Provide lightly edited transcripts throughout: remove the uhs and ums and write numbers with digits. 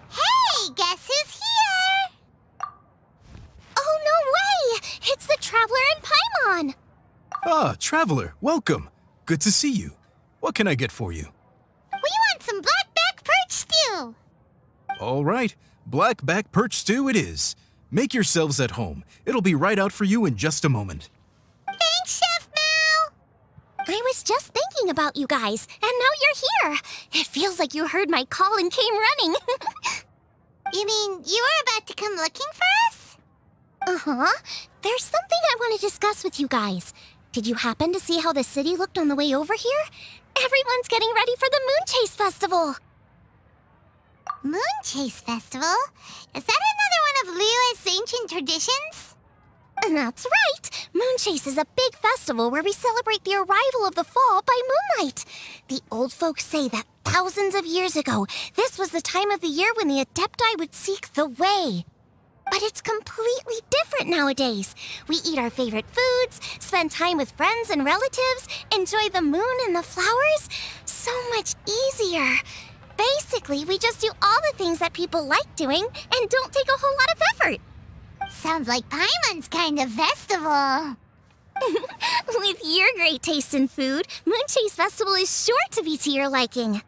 Hey, guess who's here? Oh, no way! It's the Traveler and Paimon! Ah, Traveler, welcome. Good to see you. What can I get for you? We want some blackback perch stew! All right, blackback perch stew it is. Make yourselves at home. It'll be right out for you in just a moment. Thanks, Chef Mao! I was just thinking about you guys, and now you're here. It feels like you heard my call and came running. You mean you were about to come looking for us? Uh-huh. There's something I want to discuss with you guys. Did you happen to see how the city looked on the way over here? Everyone's getting ready for the Moon Chase Festival. Moon Chase Festival? Is that another one of Liyue's ancient traditions? That's right! Moon Chase is a big festival where we celebrate the arrival of the fall by moonlight. The old folks say that thousands of years ago, this was the time of the year when the Adepti would seek the way. But it's completely different nowadays. We eat our favorite foods, spend time with friends and relatives, enjoy the moon and the flowers. So much easier. Basically, we just do all the things that people like doing and don't take a whole lot of effort. Sounds like Paimon's kind of festival. With your great taste in food, Moon Chase Festival is sure to be to your liking.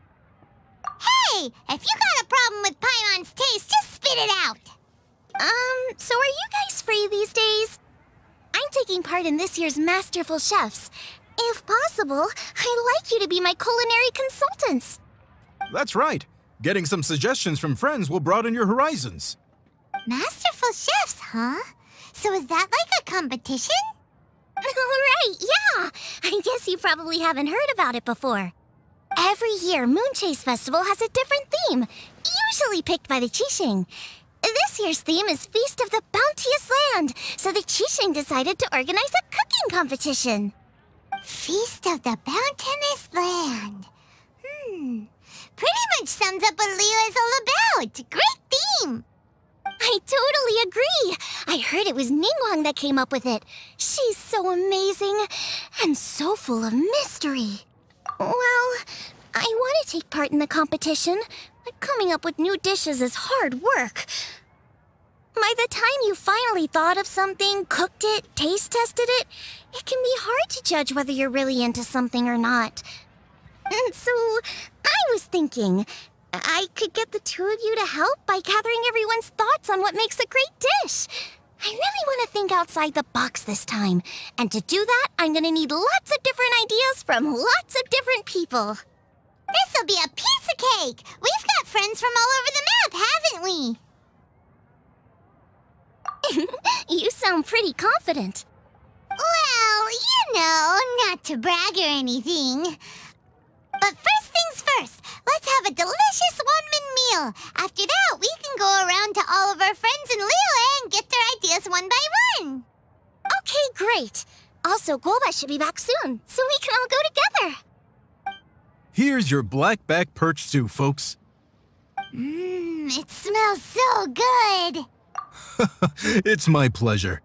Hey! If you got a problem with Paimon's taste, just spit it out! So are you guys free these days? I'm taking part in this year's Masterful Chefs. If possible, I'd like you to be my culinary consultants. That's right. Getting some suggestions from friends will broaden your horizons. Masterful Chefs, huh? So is that like a competition? Right, yeah! I guess you probably haven't heard about it before. Every year, Moon Chase Festival has a different theme, usually picked by the Qixing. This year's theme is Feast of the Bounteous Land, so the Qixing decided to organize a cooking competition. Feast of the Bounteous Land. Pretty much sums up what Liyue is all about. Great theme! I totally agree. I heard it was Ningguang that came up with it. She's so amazing and so full of mystery. Well, I want to take part in the competition, but coming up with new dishes is hard work. By the time you finally thought of something, cooked it, taste tested it, it can be hard to judge whether you're really into something or not. And so, I was thinking, I could get the two of you to help by gathering everyone's thoughts on what makes a great dish. I really want to think outside the box this time. And to do that, I'm going to need lots of different ideas from lots of different people. This'll be a piece of cake! We've got friends from all over the map, haven't we? You sound pretty confident. Well, you know, not to brag or anything. But first things first, let's have a delicious one-man meal. After that, we can go around to all of our friends in Liyue and get their ideas one by one. Okay, great. Also, Golbat should be back soon, so we can all go together. Here's your blackback perch stew, folks. It smells so good. It's my pleasure.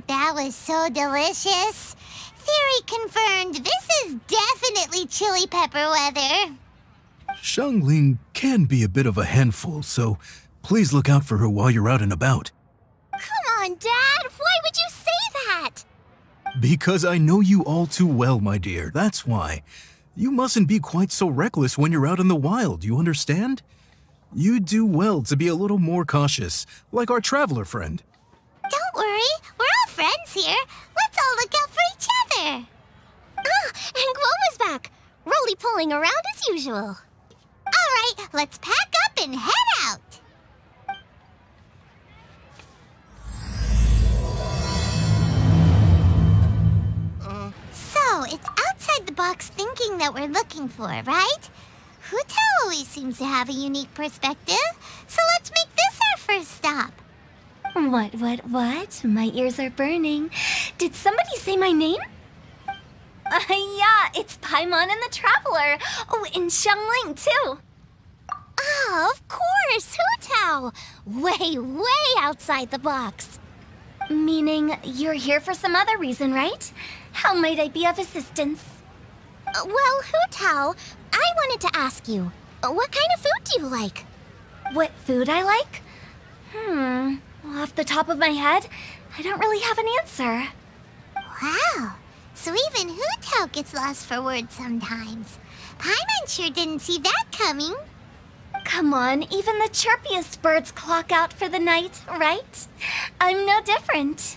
That was so delicious. Theory confirmed, this is definitely chili pepper weather. Xiangling can be a bit of a handful, so please look out for her while you're out and about. Come on, Dad. Why would you say that? Because I know you all too well, my dear. That's why. You mustn't be quite so reckless when you're out in the wild, you understand? You do well to be a little more cautious, like our traveler friend. Don't worry. We're all friends here. Let's all look out for each other. Ah, and Guoma's back. Roly-poling around as usual. All right, let's pack up and head out. So, it's outside the box thinking that we're looking for, right? Hu Tao always seems to have a unique perspective, so let's make this our first stop. What? My ears are burning. Did somebody say my name? Yeah, it's Paimon and the Traveler. Oh, and Xiangling, too. Ah, of course, Hu Tao. Way outside the box. Meaning, you're here for some other reason, right? How might I be of assistance? Well, Hu Tao, I wanted to ask you, what kind of food do you like? What food I like? Off the top of my head, I don't really have an answer. Wow, so even Hu Tao gets lost for words sometimes. Paimon sure didn't see that coming. Come on, even the chirpiest birds clock out for the night, right? I'm no different.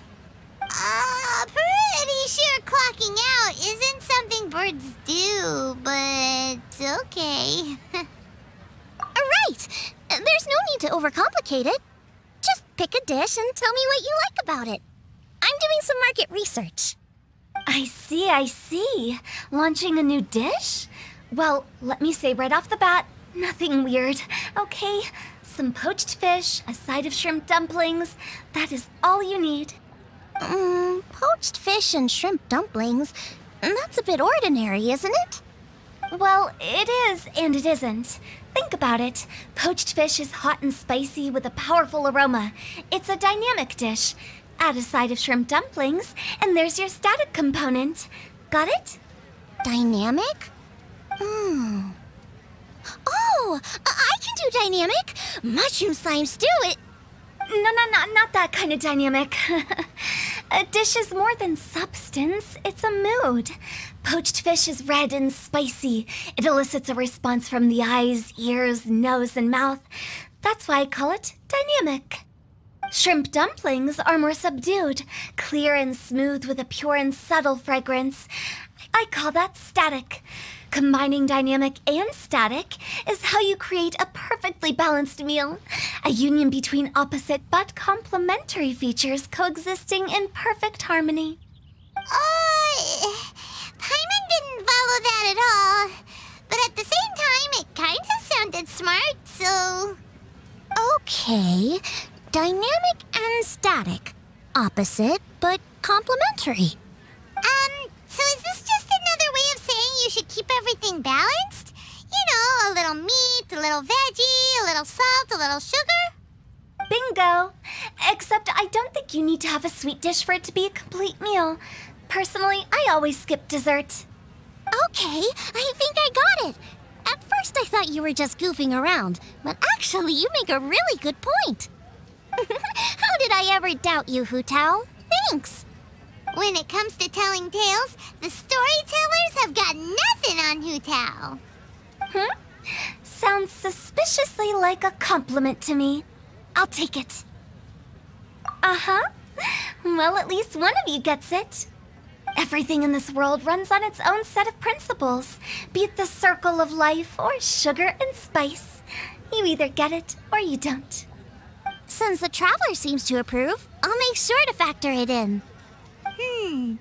Pretty sure clocking out isn't something birds do, but okay. Right! There's no need to overcomplicate it. Just pick a dish and tell me what you like about it. I'm doing some market research. I see. Launching a new dish? Well, let me say right off the bat, nothing weird, okay? Some poached fish, a side of shrimp dumplings. That is all you need. Poached fish and shrimp dumplings? That's a bit ordinary, isn't it? Well, it is and it isn't. Think about it. Poached fish is hot and spicy with a powerful aroma. It's a dynamic dish. Add a side of shrimp dumplings, and there's your static component. Got it? Dynamic? Oh, I can do dynamic. Mushroom slime stew it. No, not that kind of dynamic. A dish is more than substance, it's a mood. Poached fish is red and spicy. It elicits a response from the eyes, ears, nose, and mouth. That's why I call it dynamic. Shrimp dumplings are more subdued, clear and smooth with a pure and subtle fragrance. I call that static. Combining dynamic and static is how you create a perfectly balanced meal. A union between opposite but complementary features coexisting in perfect harmony. Paimon didn't follow that at all. But at the same time, it kind of sounded smart, so... Okay, dynamic and static. Opposite, but complementary. So is this just another way of saying you should keep everything balanced? You know, a little meat, a little veggie, a little salt, a little sugar? Bingo! Except I don't think you need to have a sweet dish for it to be a complete meal. Personally, I always skip dessert. Okay, I think I got it. At first I thought you were just goofing around, but actually you make a really good point. How did I ever doubt you, Hu Tao? Thanks. When it comes to telling tales, the storytellers have got nothing on Hu Tao. Sounds suspiciously like a compliment to me. I'll take it. Uh-huh. Well, at least one of you gets it. Everything in this world runs on its own set of principles, be it the circle of life or sugar and spice. You either get it or you don't. Since the Traveler seems to approve, I'll make sure to factor it in. Paimon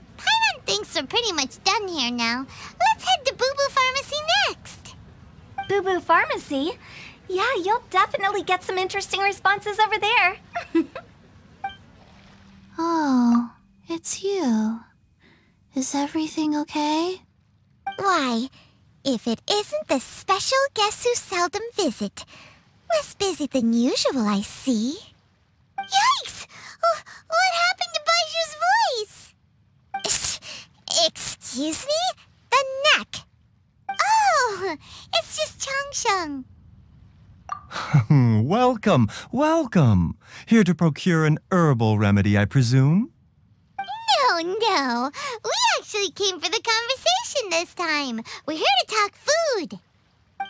thinks we're pretty much done here now. Let's head to Boo Boo Pharmacy next. Boo Boo Pharmacy? Yeah, you'll definitely get some interesting responses over there. Oh, it's you. Is everything okay? Why, if it isn't the special guests who seldom visit. Less busy than usual, I see. Yikes! What happened to Baishu's voice? Excuse me? The neck. Oh, it's just Changsheng. Welcome. Here to procure an herbal remedy, I presume? No. We actually came for the conversation this time. We're here to talk food.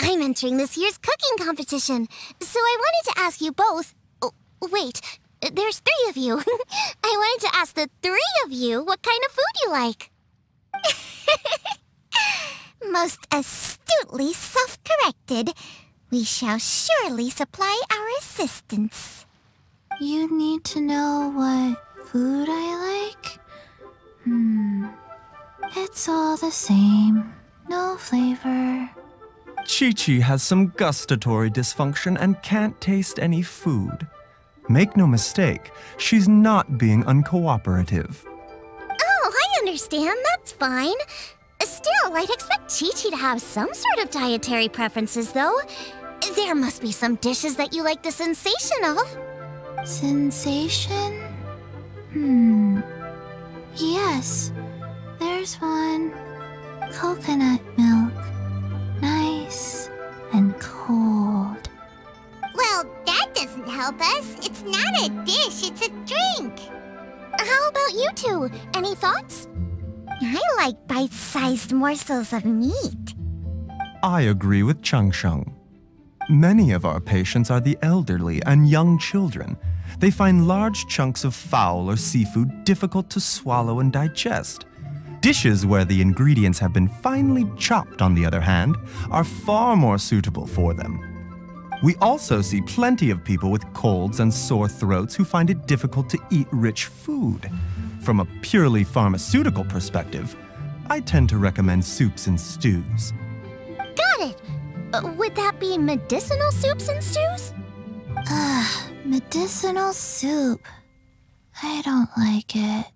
I'm entering this year's cooking competition, so I wanted to ask you both... Oh, wait, there's 3 of you. I wanted to ask the 3 of you what kind of food you like. Most astutely self-corrected. We shall surely supply our assistance. You need to know what food I like? It's all the same. No flavor. Chi-Chi has some gustatory dysfunction and can't taste any food. Make no mistake, she's not being uncooperative. Oh, I understand. That's fine. Still, I'd expect Chi-Chi to have some sort of dietary preferences, though. There must be some dishes that you like the sensation of. Sensation? Yes, there's one. coconut milk. Nice and cold. Well, that doesn't help us. It's not a dish, it's a drink. How about you two? Any thoughts? I like bite-sized morsels of meat. I agree with Chang Sheng. Many of our patients are the elderly and young children. They find large chunks of fowl or seafood difficult to swallow and digest. Dishes where the ingredients have been finely chopped, on the other hand, are far more suitable for them. We also see plenty of people with colds and sore throats who find it difficult to eat rich food. From a purely pharmaceutical perspective, I tend to recommend soups and stews. Got it. Would that be medicinal soups and stews? Medicinal soup. I don't like it.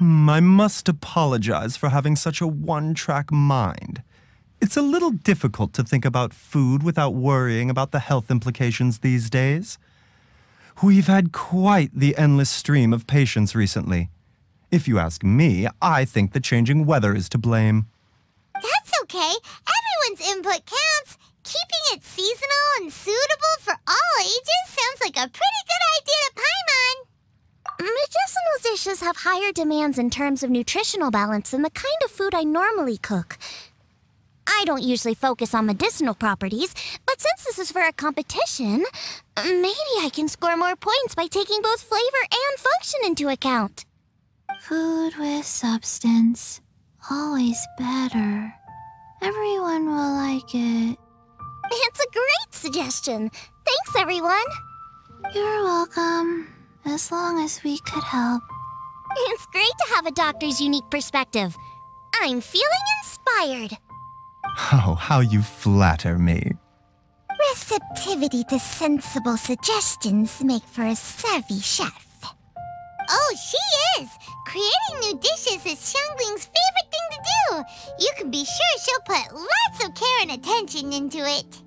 I must apologize for having such a one-track mind. It's a little difficult to think about food without worrying about the health implications these days. We've had quite the endless stream of patients recently. If you ask me, I think the changing weather is to blame. That's okay. Everyone's input counts. Keeping it seasonal and suitable for all ages sounds like a pretty good idea to Paimon. Medicinal dishes have higher demands in terms of nutritional balance than the kind of food I normally cook. I don't usually focus on medicinal properties, but since this is for a competition, maybe I can score more points by taking both flavor and function into account. Food with substance. Always better. Everyone will like it. It's a great suggestion. Thanks, everyone. You're welcome. As long as we could help. It's great to have a doctor's unique perspective. I'm feeling inspired. Oh, how you flatter me. Receptivity to sensible suggestions make for a savvy chef. Oh, she is! Creating new dishes is Xiangling's favorite thing to do. You can be sure she'll put lots of care and attention into it.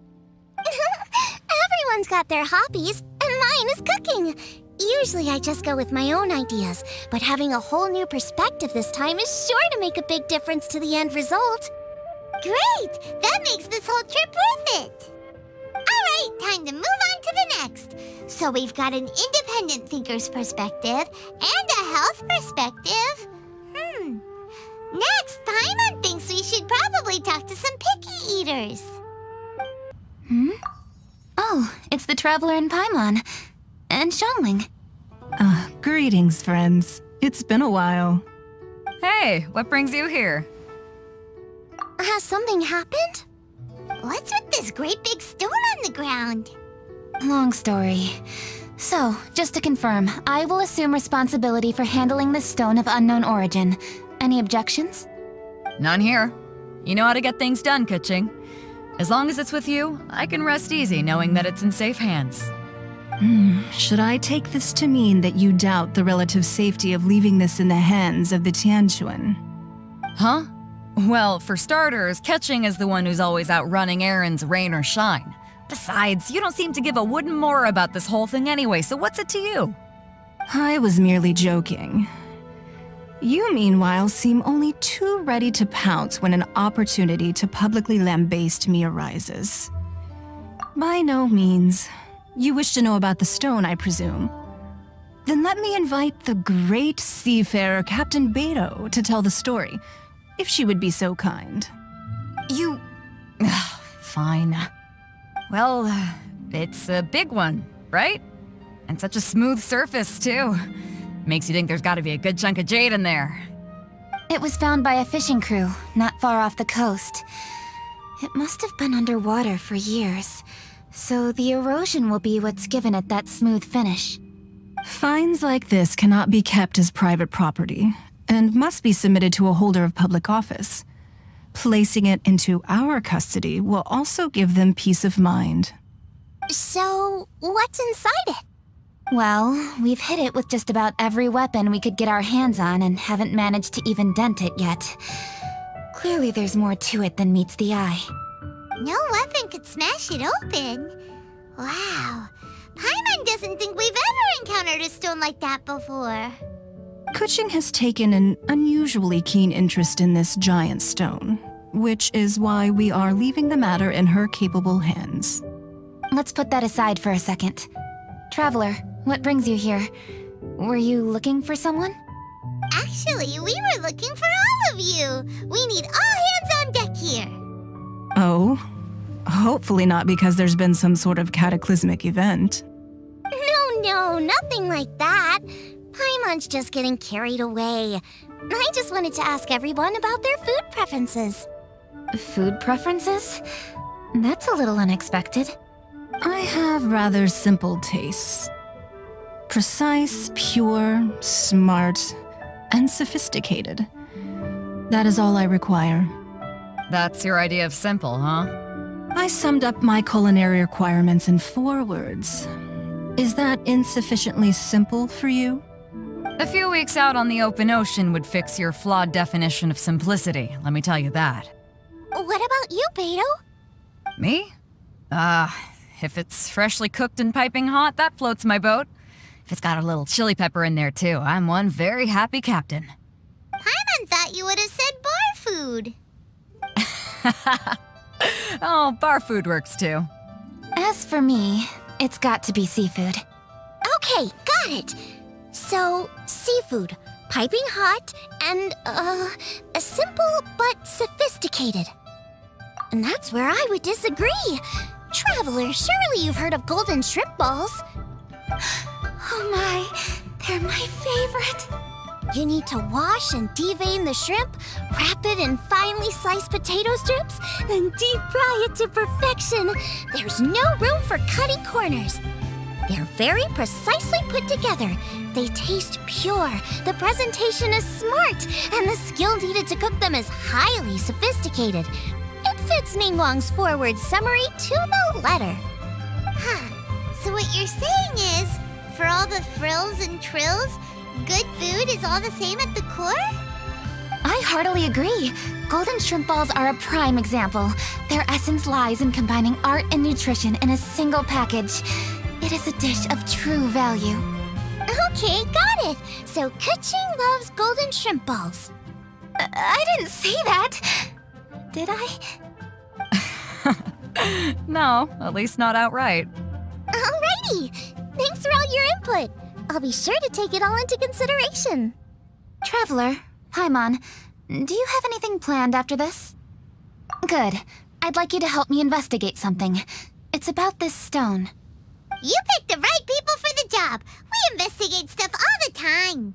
Everyone's got their hobbies, and mine is cooking. Usually I just go with my own ideas, but having a whole new perspective this time is sure to make a big difference to the end result. Great! That makes this whole trip worth it! Alright, time to move on to the next. So we've got an independent thinker's perspective and a health perspective. Next, Paimon thinks we should probably talk to some picky eaters. Oh, it's the Traveler and Paimon. And Xiangling. Greetings, friends. It's been a while. Hey, what brings you here? Has something happened? What's with this great big stone on the ground? Long story. So, just to confirm, I will assume responsibility for handling this stone of unknown origin. Any objections? None here. You know how to get things done, Keqing. As long as it's with you, I can rest easy knowing that it's in safe hands. Should I take this to mean that you doubt the relative safety of leaving this in the hands of the Tianquan? Huh? Well, for starters, Keqing is the one who's always out running errands, rain or shine. Besides, you don't seem to give a wooden more about this whole thing anyway, so what's it to you? I was merely joking. You, meanwhile, seem only too ready to pounce when an opportunity to publicly lambaste me arises. By no means. You wish to know about the stone, I presume. Then let me invite the great seafarer Captain Beidou to tell the story, if she would be so kind. You... Fine. Well, it's a big one, right? And such a smooth surface, too. Makes you think there's gotta be a good chunk of jade in there. It was found by a fishing crew, not far off the coast. It must have been underwater for years, so the erosion will be what's given it that smooth finish. Finds like this cannot be kept as private property, and must be submitted to a holder of public office. Placing it into our custody will also give them peace of mind. So, what's inside it? Well, we've hit it with just about every weapon we could get our hands on and haven't managed to even dent it yet. Clearly there's more to it than meets the eye. No weapon could smash it open. Wow. Paimon doesn't think we've ever encountered a stone like that before. Kuching has taken an unusually keen interest in this giant stone, which is why we are leaving the matter in her capable hands. Let's put that aside for a second. Traveler, what brings you here? Were you looking for someone? Actually, we were looking for all of you. We need all hands on deck here. Oh? Hopefully not because there's been some sort of cataclysmic event. No, nothing like that. Paimon's just getting carried away. I just wanted to ask everyone about their food preferences. Food preferences? That's a little unexpected. I have rather simple tastes. Precise, pure, smart, and sophisticated. That is all I require. That's your idea of simple, huh? I summed up my culinary requirements in 4 words. Is that insufficiently simple for you? A few weeks out on the open ocean would fix your flawed definition of simplicity, let me tell you that. What about you, Beidou? Me? If it's freshly cooked and piping hot, that floats my boat. If it's got a little chili pepper in there too, I'm one very happy captain. Paimon thought you would have said bar food. Oh, bar food works too. As for me, it's got to be seafood. Okay, got it. So, seafood, piping hot, and, simple but sophisticated. And that's where I would disagree. Traveler, surely you've heard of golden shrimp balls. Oh my, they're my favorite. You need to wash and devein the shrimp, wrap it in finely sliced potato strips, then deep fry it to perfection. There's no room for cutting corners. They're very precisely put together. They taste pure, the presentation is smart, and the skill needed to cook them is highly sophisticated. It fits Ningguang's forward summary to the letter. Huh. So what you're saying is, for all the frills and trills, good food is all the same at the core? I heartily agree. Golden shrimp balls are a prime example. Their essence lies in combining art and nutrition in a single package. It is a dish of true value. Okay, got it. So Kuching loves golden shrimp balls. I didn't say that. Did I? No, at least not outright. Alrighty. Thanks for all your input. I'll be sure to take it all into consideration. Traveler, Paimon, do you have anything planned after this? Good. I'd like you to help me investigate something. It's about this stone. You picked the right people for the job. We investigate stuff all the time.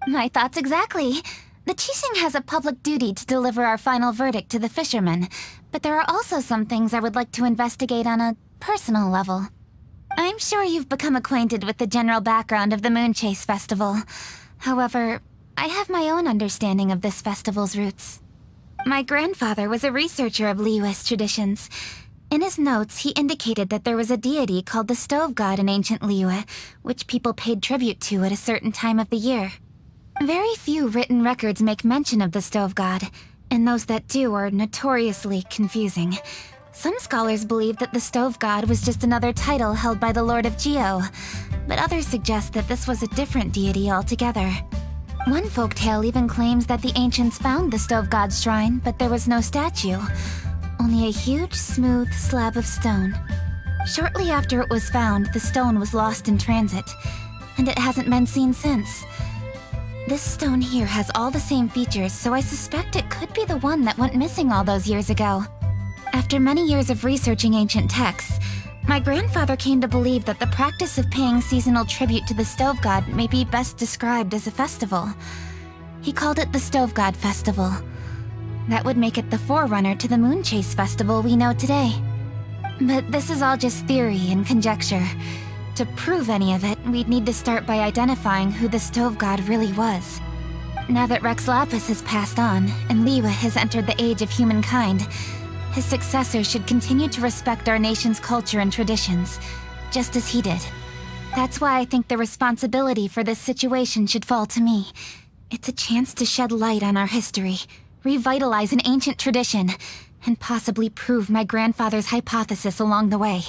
My thoughts exactly. The Qixing has a public duty to deliver our final verdict to the fishermen, but there are also some things I would like to investigate on a personal level. I'm sure you've become acquainted with the general background of the Moonchase Festival. However, I have my own understanding of this festival's roots. My grandfather was a researcher of Liyue's traditions. In his notes, he indicated that there was a deity called the Stove God in ancient Liyue, which people paid tribute to at a certain time of the year. Very few written records make mention of the Stove God, and those that do are notoriously confusing. Some scholars believe that the Stove God was just another title held by the Lord of Geo, but others suggest that this was a different deity altogether. One folktale even claims that the ancients found the Stove God's shrine, but there was no statue. Only a huge, smooth slab of stone. Shortly after it was found, the stone was lost in transit, and it hasn't been seen since. This stone here has all the same features, so I suspect it could be the one that went missing all those years ago. After many years of researching ancient texts, my grandfather came to believe that the practice of paying seasonal tribute to the Stove God may be best described as a festival. He called it the Stove God Festival. That would make it the forerunner to the Moonchase Festival we know today. But this is all just theory and conjecture. To prove any of it, we'd need to start by identifying who the Stove God really was. Now that Rex Lapis has passed on, and Liyue has entered the age of humankind, his successor should continue to respect our nation's culture and traditions, just as he did. That's why I think the responsibility for this situation should fall to me. It's a chance to shed light on our history, revitalize an ancient tradition, and possibly prove my grandfather's hypothesis along the way.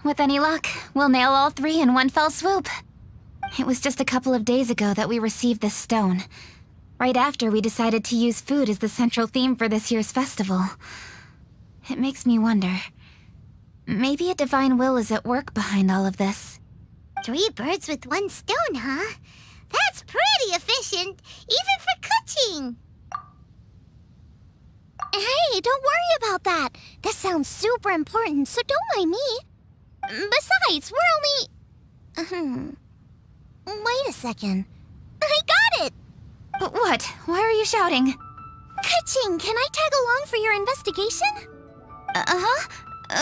With any luck, we'll nail all 3 in one fell swoop. It was just a couple of days ago that we received this stone. Right after we decided to use food as the central theme for this year's festival. It makes me wonder. Maybe a divine will is at work behind all of this. 3 birds with 1 stone, huh? That's pretty efficient, even for cooking. Hey, don't worry about that. This sounds super important, so don't mind me. Besides, we're only... Wait a second. I got it! What? Why are you shouting? Ka-ching, can I tag along for your investigation?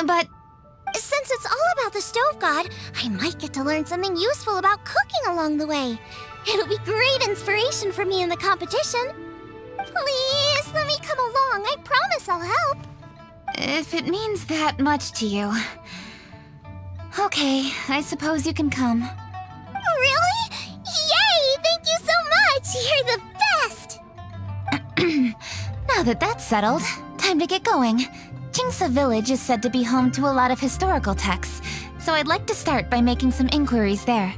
But... Since it's all about the stove god, I might get to learn something useful about cooking along the way. It'll be great inspiration for me in the competition. Please, let me come along. I promise I'll help. If it means that much to you... Okay, I suppose you can come. Really? Yay! Thank you so much! You're the best! Now that that's settled, time to get going. Chingsa Village is said to be home to a lot of historical texts, so I'd like to start by making some inquiries there.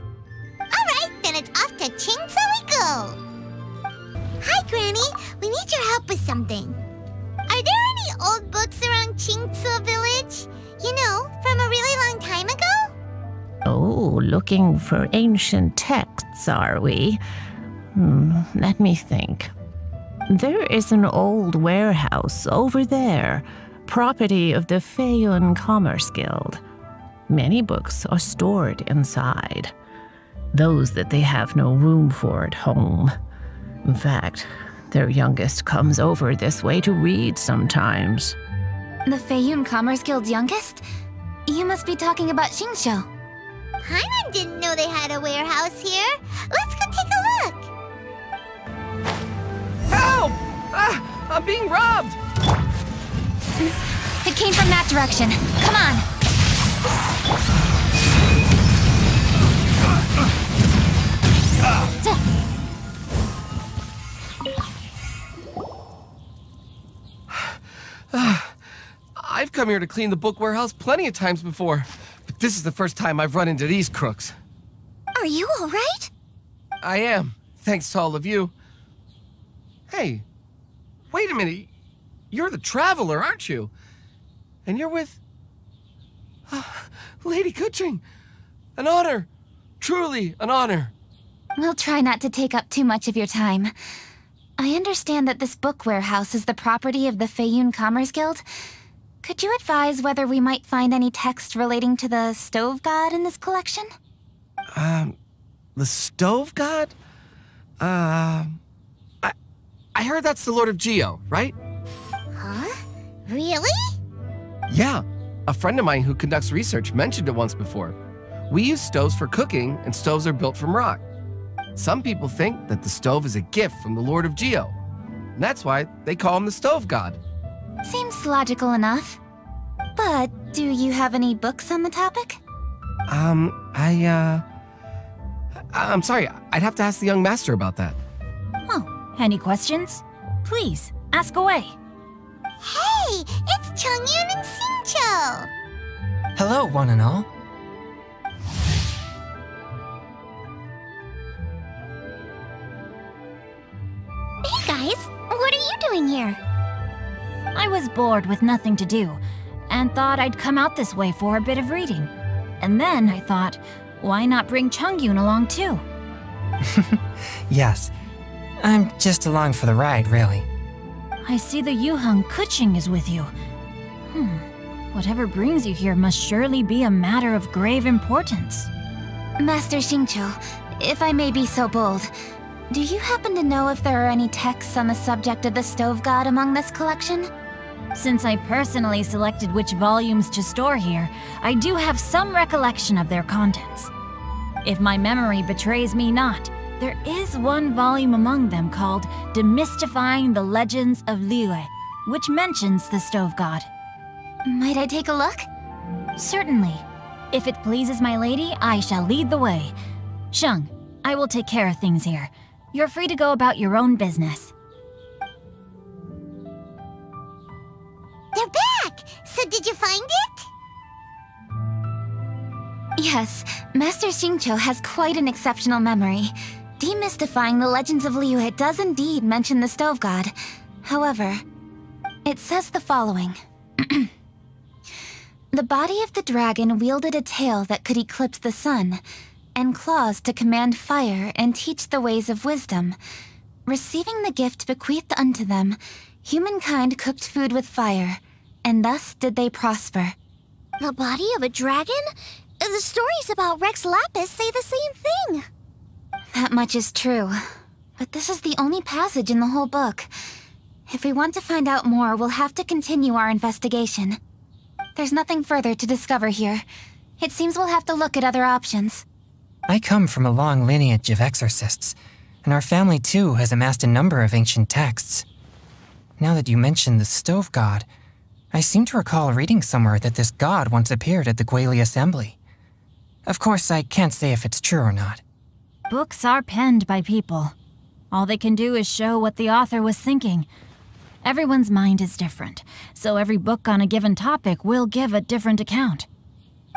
Alright, then it's off to Chingsa we go! Hi, Granny. We need your help with something. Are there any old books around Chingsa Village? You know, from a really long time ago? Oh, looking for ancient texts, are we? Let me think. There is an old warehouse over there, property of the Feiyun Commerce Guild. Many books are stored inside, those that they have no room for at home. In fact, their youngest comes over this way to read sometimes. The Feiyun Commerce Guild's youngest? You must be talking about Xingqiu. Paimon didn't know they had a warehouse here. Let's go take a look. Help! I'm being robbed! It came from that direction. Come on! I've come here to clean the book warehouse plenty of times before, but this is the first time I've run into these crooks. Are you all right? I am, thanks to all of you. Hey, wait a minute. You're the traveler, aren't you? And you're with... Lady Keqing. An honor. Truly an honor. We'll try not to take up too much of your time. I understand that this book warehouse is the property of the Feiyun Commerce Guild. Could you advise whether we might find any text relating to the stove god in this collection? The stove god? I heard that's the Lord of Geo, right? Huh? Really? Yeah. A friend of mine who conducts research mentioned it once before. We use stoves for cooking, and stoves are built from rock. Some people think that the stove is a gift from the Lord of Geo. And that's why they call him the stove god. Seems logical enough. But do you have any books on the topic? I'm sorry, I'd have to ask the young master about that. Oh, any questions? Please, ask away. Hey, it's Chongyun and Xingqiu. Hello, one and all. Hey guys, what are you doing here? I was bored with nothing to do, and thought I'd come out this way for a bit of reading. And then I thought, why not bring Chongyun along too? Yes, I'm just along for the ride, really. I see the Yuheng Keqing is with you. Whatever brings you here must surely be a matter of grave importance. Master Xingqiu, if I may be so bold, do you happen to know if there are any texts on the subject of the stove god among this collection? Since I personally selected which volumes to store here, I do have some recollection of their contents. If my memory betrays me not, there is one volume among them called Demystifying the Legends of Liyue, which mentions the stove god. Might I take a look? Certainly. If it pleases my lady, I shall lead the way. Sheng, I will take care of things here. You're free to go about your own business. They're back! So did you find it? Yes, Master Xingqiu has quite an exceptional memory. Demystifying the legends of Liyue does indeed mention the Stove God. However, it says the following. The body of the dragon wielded a tail that could eclipse the sun, and claws to command fire and teach the ways of wisdom. Receiving the gift bequeathed unto them, humankind cooked food with fire, and thus did they prosper. The body of a dragon? The stories about Rex Lapis say the same thing. That much is true, but this is the only passage in the whole book. If we want to find out more, we'll have to continue our investigation. There's nothing further to discover here. It seems we'll have to look at other options. I come from a long lineage of exorcists, and our family too has amassed a number of ancient texts. Now that you mention the Stove God, I seem to recall reading somewhere that this god once appeared at the Guili Assembly. Of course, I can't say if it's true or not. Books are penned by people. All they can do is show what the author was thinking. Everyone's mind is different, so every book on a given topic will give a different account.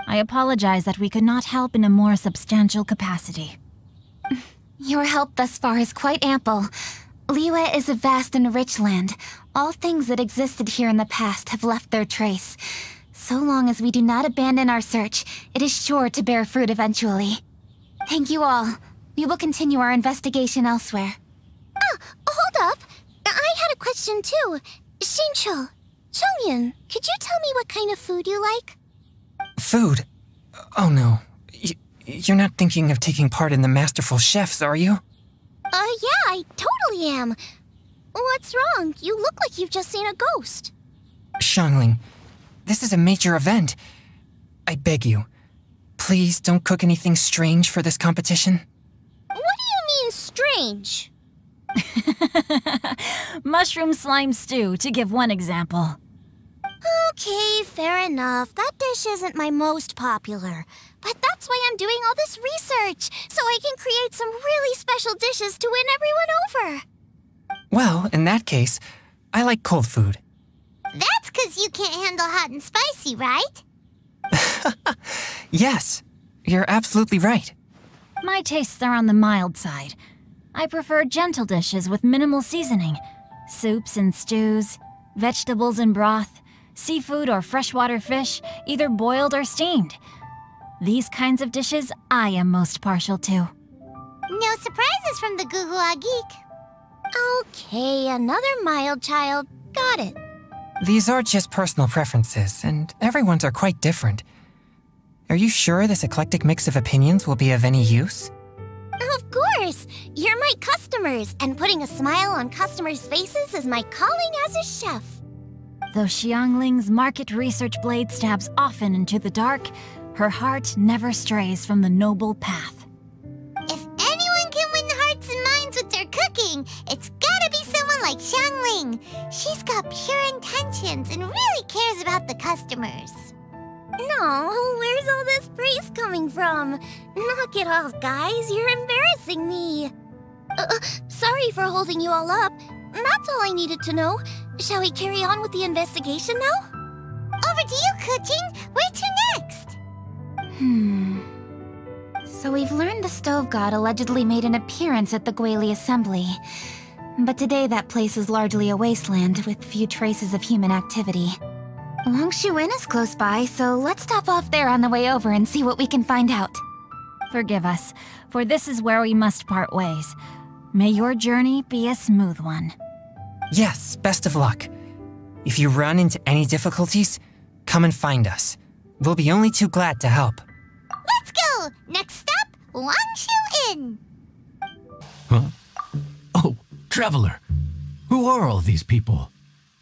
I apologize that we could not help in a more substantial capacity. Your help thus far is quite ample. Liyue is a vast and rich land. All things that existed here in the past have left their trace. So long as we do not abandon our search, it is sure to bear fruit eventually. Thank you all. We will continue our investigation elsewhere. Hold up. I had a question too. Xingqiu, Chongyan, could you tell me what kind of food you like? Food? Oh no. You're not thinking of taking part in the Masterful Chefs, are you? Yeah, I totally am. What's wrong? You look like you've just seen a ghost. Xiangling, this is a major event. I beg you, please don't cook anything strange for this competition. What do you mean, strange? Mushroom slime stew, to give one example. Okay, fair enough. That dish isn't my most popular. But that's why I'm doing all this research, so I can create some really special dishes to win everyone over. Well, in that case, I like cold food. That's 'cause you can't handle hot and spicy, right? Yes, you're absolutely right. My tastes are on the mild side. I prefer gentle dishes with minimal seasoning. Soups and stews, vegetables and broth, seafood or freshwater fish, either boiled or steamed. These kinds of dishes I am most partial to. No surprises from the Guhua Geek. Okay, another mild child. Got it. These are just personal preferences, and everyone's are quite different. Are you sure this eclectic mix of opinions will be of any use? Of course! You're my customers, and putting a smile on customers' faces is my calling as a chef. Though Xiangling's market research blade stabs often into the dark, her heart never strays from the noble path. If anyone can win hearts and minds with their cooking, it's gotta be someone like Xiangling. She's got pure intentions and really cares about the customers. No, where's all this praise coming from? Knock it off, guys. You're embarrassing me. Sorry for holding you all up. That's all I needed to know. Shall we carry on with the investigation now? Over to you, Kuching. Where to next? So we've learned the Stove God allegedly made an appearance at the Guili Assembly. But today that place is largely a wasteland with few traces of human activity. Longshu Inn is close by, so let's stop off there on the way over and see what we can find out. Forgive us, for this is where we must part ways. May your journey be a smooth one. Yes, best of luck. If you run into any difficulties, come and find us. We'll be only too glad to help. Let's go! Next stop, Longshu Inn! Huh? Oh, Traveler. Who are all these people?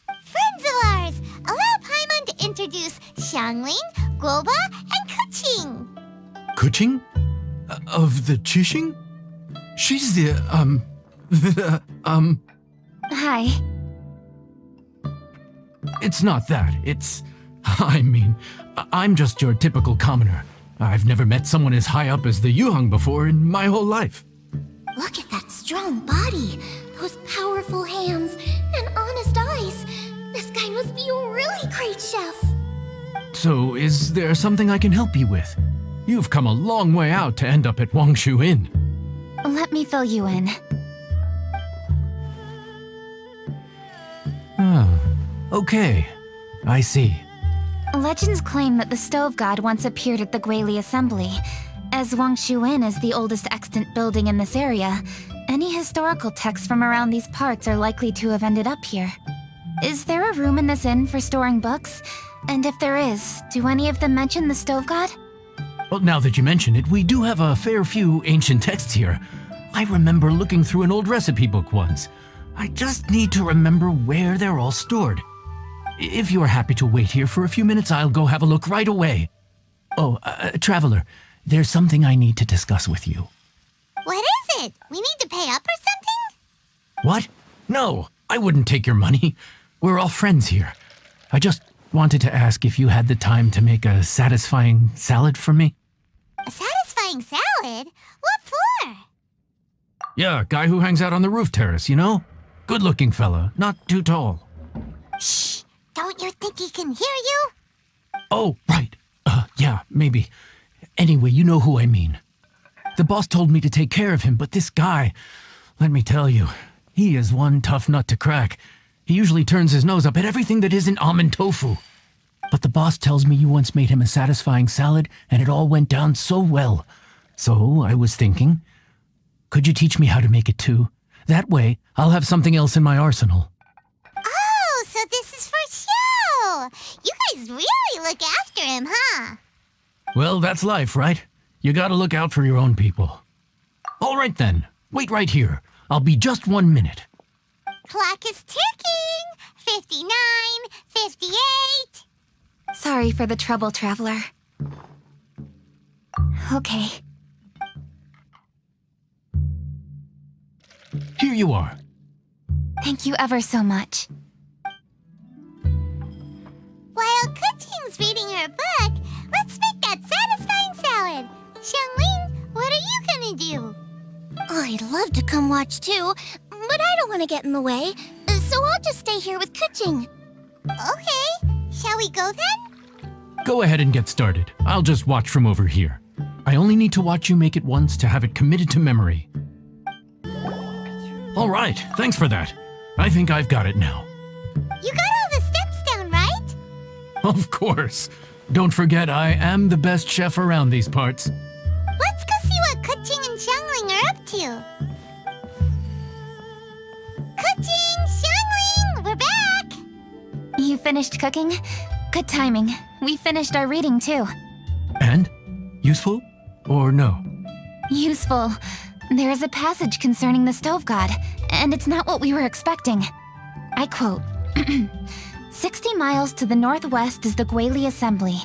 Friends of ours! Allow Paimon to introduce Xiangling, Guoba, and Kuching. Kuching? Of the Qixing? She's the, Hi. It's not that. I'm just your typical commoner. I've never met someone as high up as the Yuheng before in my whole life. Look at that strong body, those powerful hands, and honest eyes. This guy must be a really great chef. So, is there something I can help you with? You've come a long way out to end up at Wangshu Inn. Let me fill you in. Oh, okay. I see. Legends claim that the Stove God once appeared at the Guili Assembly. As Wangshu Inn is the oldest extant building in this area, any historical texts from around these parts are likely to have ended up here. Is there a room in this inn for storing books? And if there is, do any of them mention the Stove God? Well, now that you mention it, we do have a fair few ancient texts here. I remember looking through an old recipe book once. I just need to remember where they're all stored. If you are happy to wait here for a few minutes, I'll go have a look right away. Oh, Traveler, there's something I need to discuss with you. What is it? We need to pay up or something? What? No, I wouldn't take your money. We're all friends here. I just wanted to ask if you had the time to make a satisfying salad for me. A satisfying salad? What for? Yeah, guy who hangs out on the roof terrace, you know? Good-looking fella, not too tall. Shh! Don't you think he can hear you? Oh, right. Yeah, maybe. Anyway, you know who I mean. The boss told me to take care of him, but this guy, let me tell you, he is one tough nut to crack. He usually turns his nose up at everything that isn't almond tofu. But the boss tells me you once made him a satisfying salad, and it all went down so well. So I was thinking, could you teach me how to make it too? That way, I'll have something else in my arsenal. Oh, so this is for show! You guys really look after him, huh? Well, that's life, right? You gotta look out for your own people. All right then, wait right here. I'll be just 1 minute. Clock is ticking! 59, 58... Sorry for the trouble, Traveler. Okay. Here you are. Thank you ever so much. While Kuching's reading her book, let's make that satisfying salad. Xiangling, what are you gonna do? I'd love to come watch too, but I don't want to get in the way, so I'll just stay here with Kuching. Okay, shall we go then? Go ahead and get started. I'll just watch from over here. I only need to watch you make it once to have it committed to memory. All right, thanks for that. I think I've got it now. You got all the steps down, right? Of course. Don't forget, I am the best chef around these parts. Let's go see what Kuching and Xiangling are up to. Kuching, Xiangling, we're back! You finished cooking? Good timing. We finished our reading too. And? Useful? Or no? Useful. There is a passage concerning the Stove God, and it's not what we were expecting. I quote, 60 miles to the northwest is the Guili Assembly.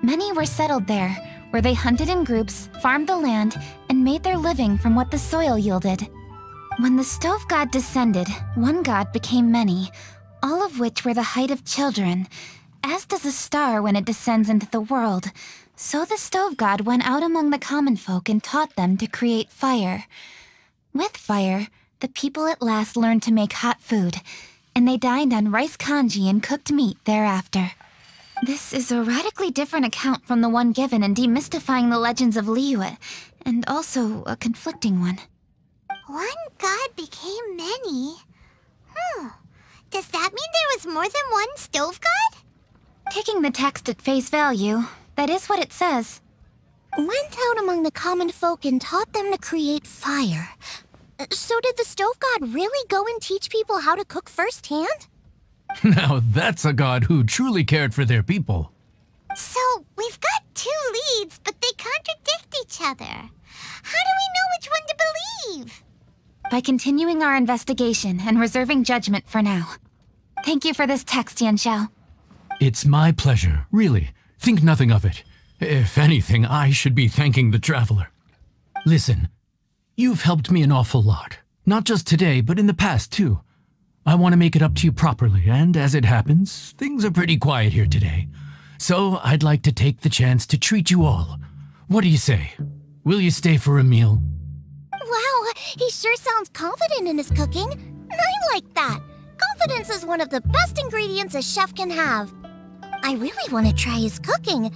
Many were settled there, where they hunted in groups, farmed the land, and made their living from what the soil yielded. When the Stove God descended, one god became many, all of which were the height of children. As does a star when it descends into the world, so the Stove God went out among the common folk and taught them to create fire. With fire, the people at last learned to make hot food, and they dined on rice congee and cooked meat thereafter. This is a radically different account from the one given in Demystifying the Legends of Liyue, and also a conflicting one. One god became many? Does that mean there was more than one Stove God? Taking the text at face value, that is what it says. Went out among the common folk and taught them to create fire. So did the Stove God really go and teach people how to cook firsthand? Now that's a god who truly cared for their people. So, we've got two leads, but they contradict each other. How do we know which one to believe? By continuing our investigation and reserving judgment for now. Thank you for this text, Yanxiao. It's my pleasure, really. Think nothing of it. If anything, I should be thanking the Traveler. Listen, you've helped me an awful lot. Not just today, but in the past, too. I want to make it up to you properly, and as it happens, things are pretty quiet here today. So I'd like to take the chance to treat you all. What do you say? Will you stay for a meal? Wow, he sure sounds confident in his cooking. I like that. Confidence is one of the best ingredients a chef can have. I really want to try his cooking.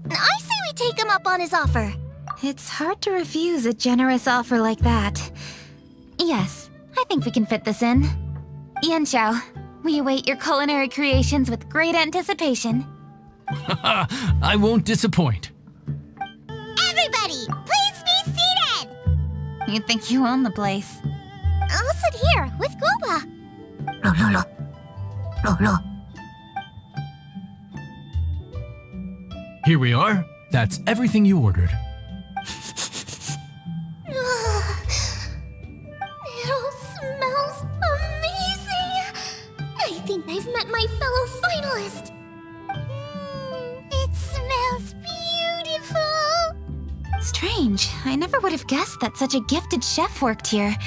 I say we take him up on his offer. It's hard to refuse a generous offer like that. Yes, I think we can fit this in. Yanxiao, we await your culinary creations with great anticipation. I won't disappoint. Everybody, please be seated! You think you own the place? I'll sit here with Guoba. Here we are. That's everything you ordered. It all smells amazing! I think I've met my fellow finalist. It smells beautiful. Strange. I never would have guessed that such a gifted chef worked here.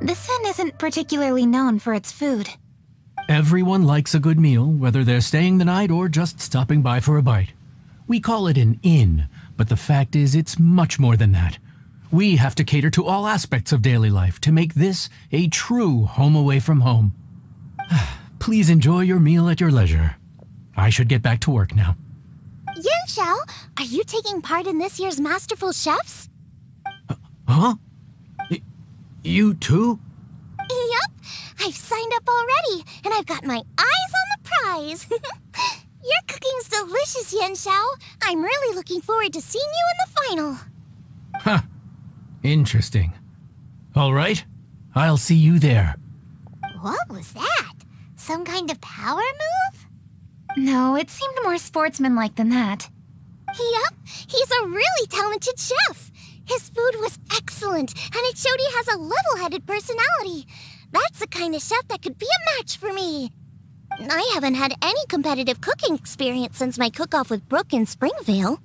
This inn isn't particularly known for its food. Everyone likes a good meal, whether they're staying the night or just stopping by for a bite. We call it an inn, but the fact is it's much more than that. We have to cater to all aspects of daily life to make this a true home away from home. Please enjoy your meal at your leisure. I should get back to work now. Yanxiao, are you taking part in this year's Masterful Chefs? Huh? You too? Yup, I've signed up already, and I've got my eyes on the prize. Your cooking's delicious, Yanxiao. I'm really looking forward to seeing you in the final. Huh. Interesting. All right, I'll see you there. What was that? Some kind of power move? No, it seemed more sportsmanlike than that. Yup, he's a really talented chef. His food was excellent, and it showed he has a level-headed personality. That's the kind of chef that could be a match for me. I haven't had any competitive cooking experience since my cook-off with Brooke in Springvale.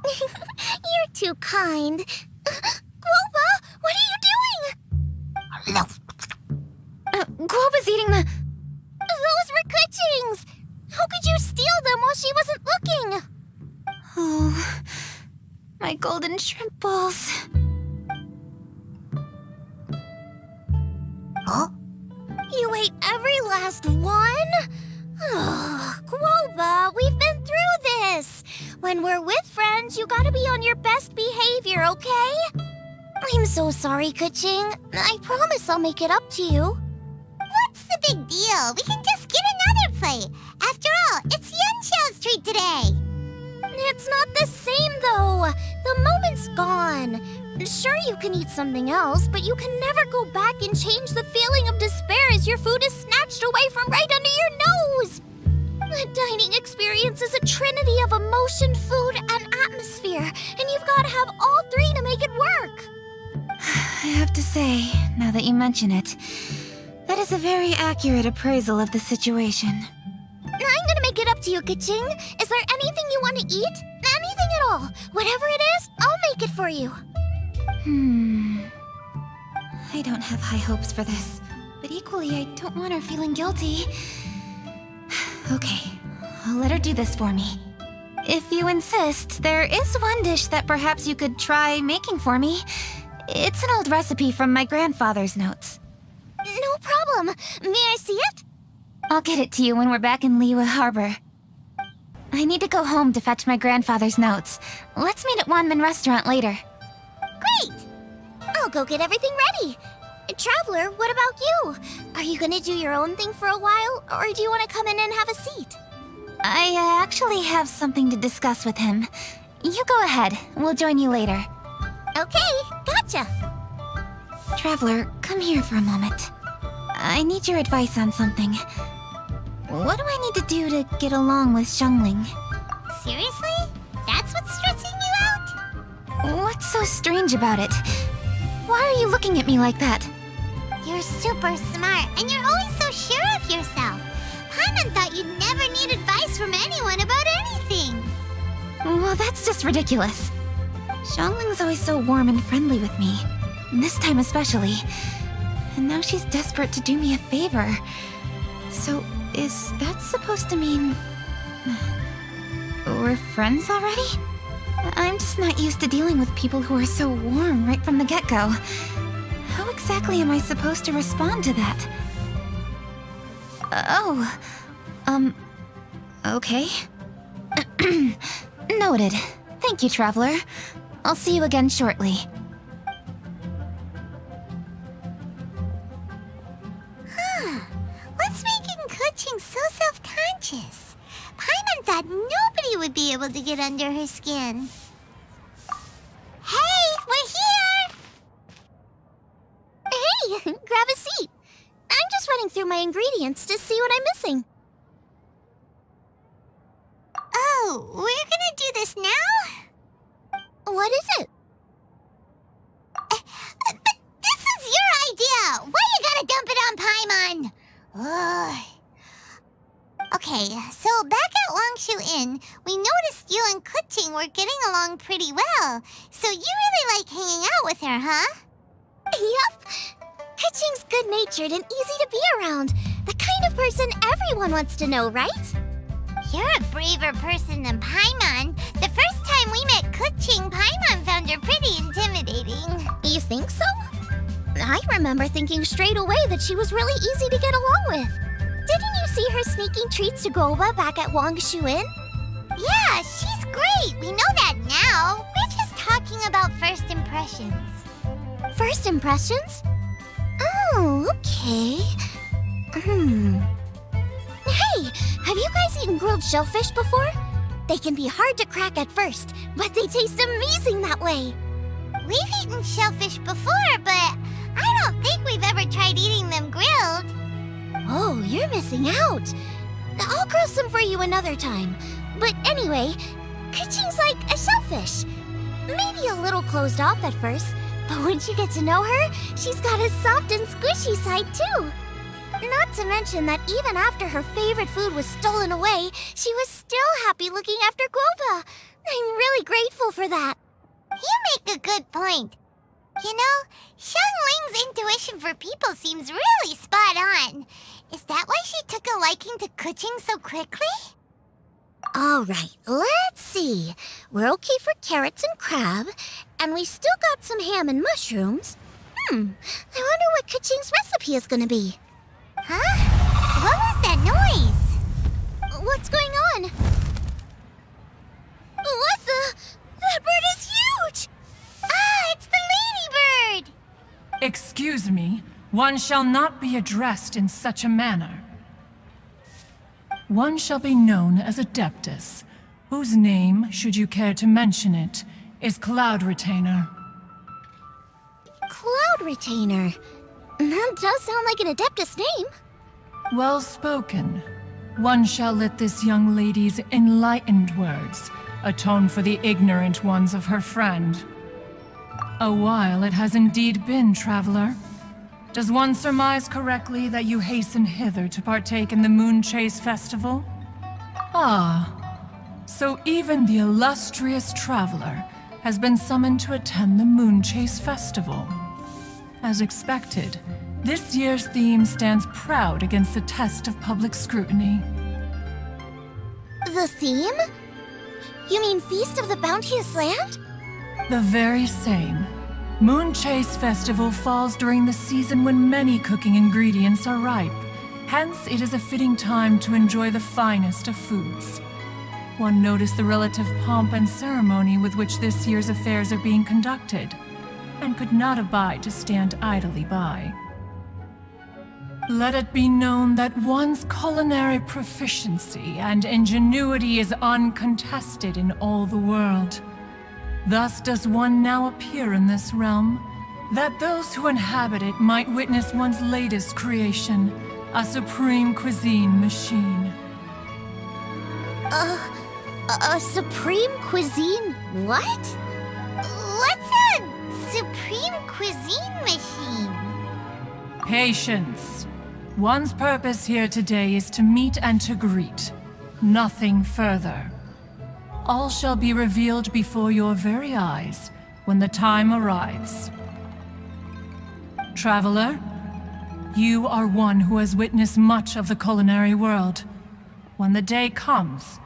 You're too kind. Guoba, what are you doing? Guoba's eating the... Those were Keqing's! How could you steal them while she wasn't looking? Oh, my golden shrimp balls. Huh? You ate every last one? Ugh, Guoba, we've been through this. When we're with friends, you gotta be on your best behavior, okay? I'm so sorry, Keqing. I promise I'll make it up to you. What's the big deal? We can just get another plate. After all, it's Yanxiao's treat today. It's not the same, though. The moment's gone. Sure, you can eat something else, but you can never go back and change the feeling of despair as your food is snatched away from right under your nose. The dining experience is a trinity of emotion, food, and atmosphere, and you've got to have all three to make it work. I have to say, now that you mention it, that is a very accurate appraisal of the situation. I'm gonna make it up to you, Keqing. Is there anything you want to eat? Anything at all. Whatever it is, I'll make it for you. I don't have high hopes for this, but equally I don't want her feeling guilty. Okay, I'll let her do this for me. If you insist, there is one dish that perhaps you could try making for me. It's an old recipe from my grandfather's notes. No problem. May I see it? I'll get it to you when we're back in Liyue Harbor. I need to go home to fetch my grandfather's notes. Let's meet at Wanmin Restaurant later. Great! I'll go get everything ready. Traveler, what about you? Are you gonna do your own thing for a while, or do you want to come in and have a seat? I actually have something to discuss with him. You go ahead. We'll join you later. Okay, gotcha. Traveler, come here for a moment. I need your advice on something. What do I need to do to get along with Xiangling? Seriously? That's what's stressing you out? What's so strange about it? Why are you looking at me like that? You're super smart, and you're always so sure of yourself. Paimon thought you'd never need advice from anyone about anything. Well, that's just ridiculous. Xiangling's always so warm and friendly with me. This time especially. And now she's desperate to do me a favor. So, is that supposed to mean... we're friends already? I'm just not used to dealing with people who are so warm right from the get-go. How exactly am I supposed to respond to that? Okay. Noted. Thank you, Traveler. I'll see you again shortly. What's making Keqing so self-conscious? Paimon thought nobody would be able to get under her skin. Hey, we're here! Hey, grab a seat. I'm just running through my ingredients to see what I'm missing. Oh, we're gonna do this now? What is it? But this is your idea! Why you gotta dump it on Paimon? Ugh. Okay, so back at Longshu Inn, we noticed you and Keqing were getting along pretty well. So you really like hanging out with her, huh? Yup. Keqing's good-natured and easy to be around. The kind of person everyone wants to know, right? You're a braver person than Paimon. The first time we met Keqing, Paimon found her pretty intimidating. You think so? I remember thinking straight away that she was really easy to get along with. Didn't you see her sneaking treats to Guoba back at Longshu Inn? Yeah, she's great. We know that now. We're just talking about first impressions. First impressions? Oh, okay. Hey, have you guys eaten grilled shellfish before? They can be hard to crack at first, but they taste amazing that way. We've eaten shellfish before, but I don't think we've ever tried eating them grilled. Oh, you're missing out. I'll grill some for you another time. But anyway, Keqing's like a shellfish. Maybe a little closed off at first, but once you get to know her, she's got a soft and squishy side too. Not to mention that even after her favorite food was stolen away, she was still happy looking after Guoba. I'm really grateful for that. You make a good point. You know, Xiangling's intuition for people seems really spot on. Is that why she took a liking to Keqing so quickly? All right, let's see. We're okay for carrots and crab, and we still got some ham and mushrooms. I wonder what Keqing's recipe is gonna be. Huh? What was that noise? What's going on? What the? That bird is huge! Ah, it's the ladybird! Excuse me, one shall not be addressed in such a manner. One shall be known as Adeptus, whose name, should you care to mention it, is Cloud Retainer. Cloud Retainer? That does sound like an Adeptus name. Well spoken. One shall let this young lady's enlightened words atone for the ignorant ones of her friend. A while it has indeed been, traveler. Does one surmise correctly that you hasten hither to partake in the Moon Chase Festival? Ah, so even the illustrious traveler has been summoned to attend the Moon Chase Festival. As expected, this year's theme stands proud against the test of public scrutiny. The theme? You mean Feast of the Bounteous Land? The very same. Moon Chase Festival falls during the season when many cooking ingredients are ripe. Hence, it is a fitting time to enjoy the finest of foods. One noticed the relative pomp and ceremony with which this year's affairs are being conducted, and could not abide to stand idly by. Let it be known that one's culinary proficiency and ingenuity is uncontested in all the world. Thus does one now appear in this realm, that those who inhabit it might witness one's latest creation, a supreme cuisine machine. A supreme cuisine what? What's a supreme cuisine machine? Patience. One's purpose here today is to meet and to greet. Nothing further. All shall be revealed before your very eyes when the time arrives. Traveler, you are one who has witnessed much of the culinary world. When the day comes,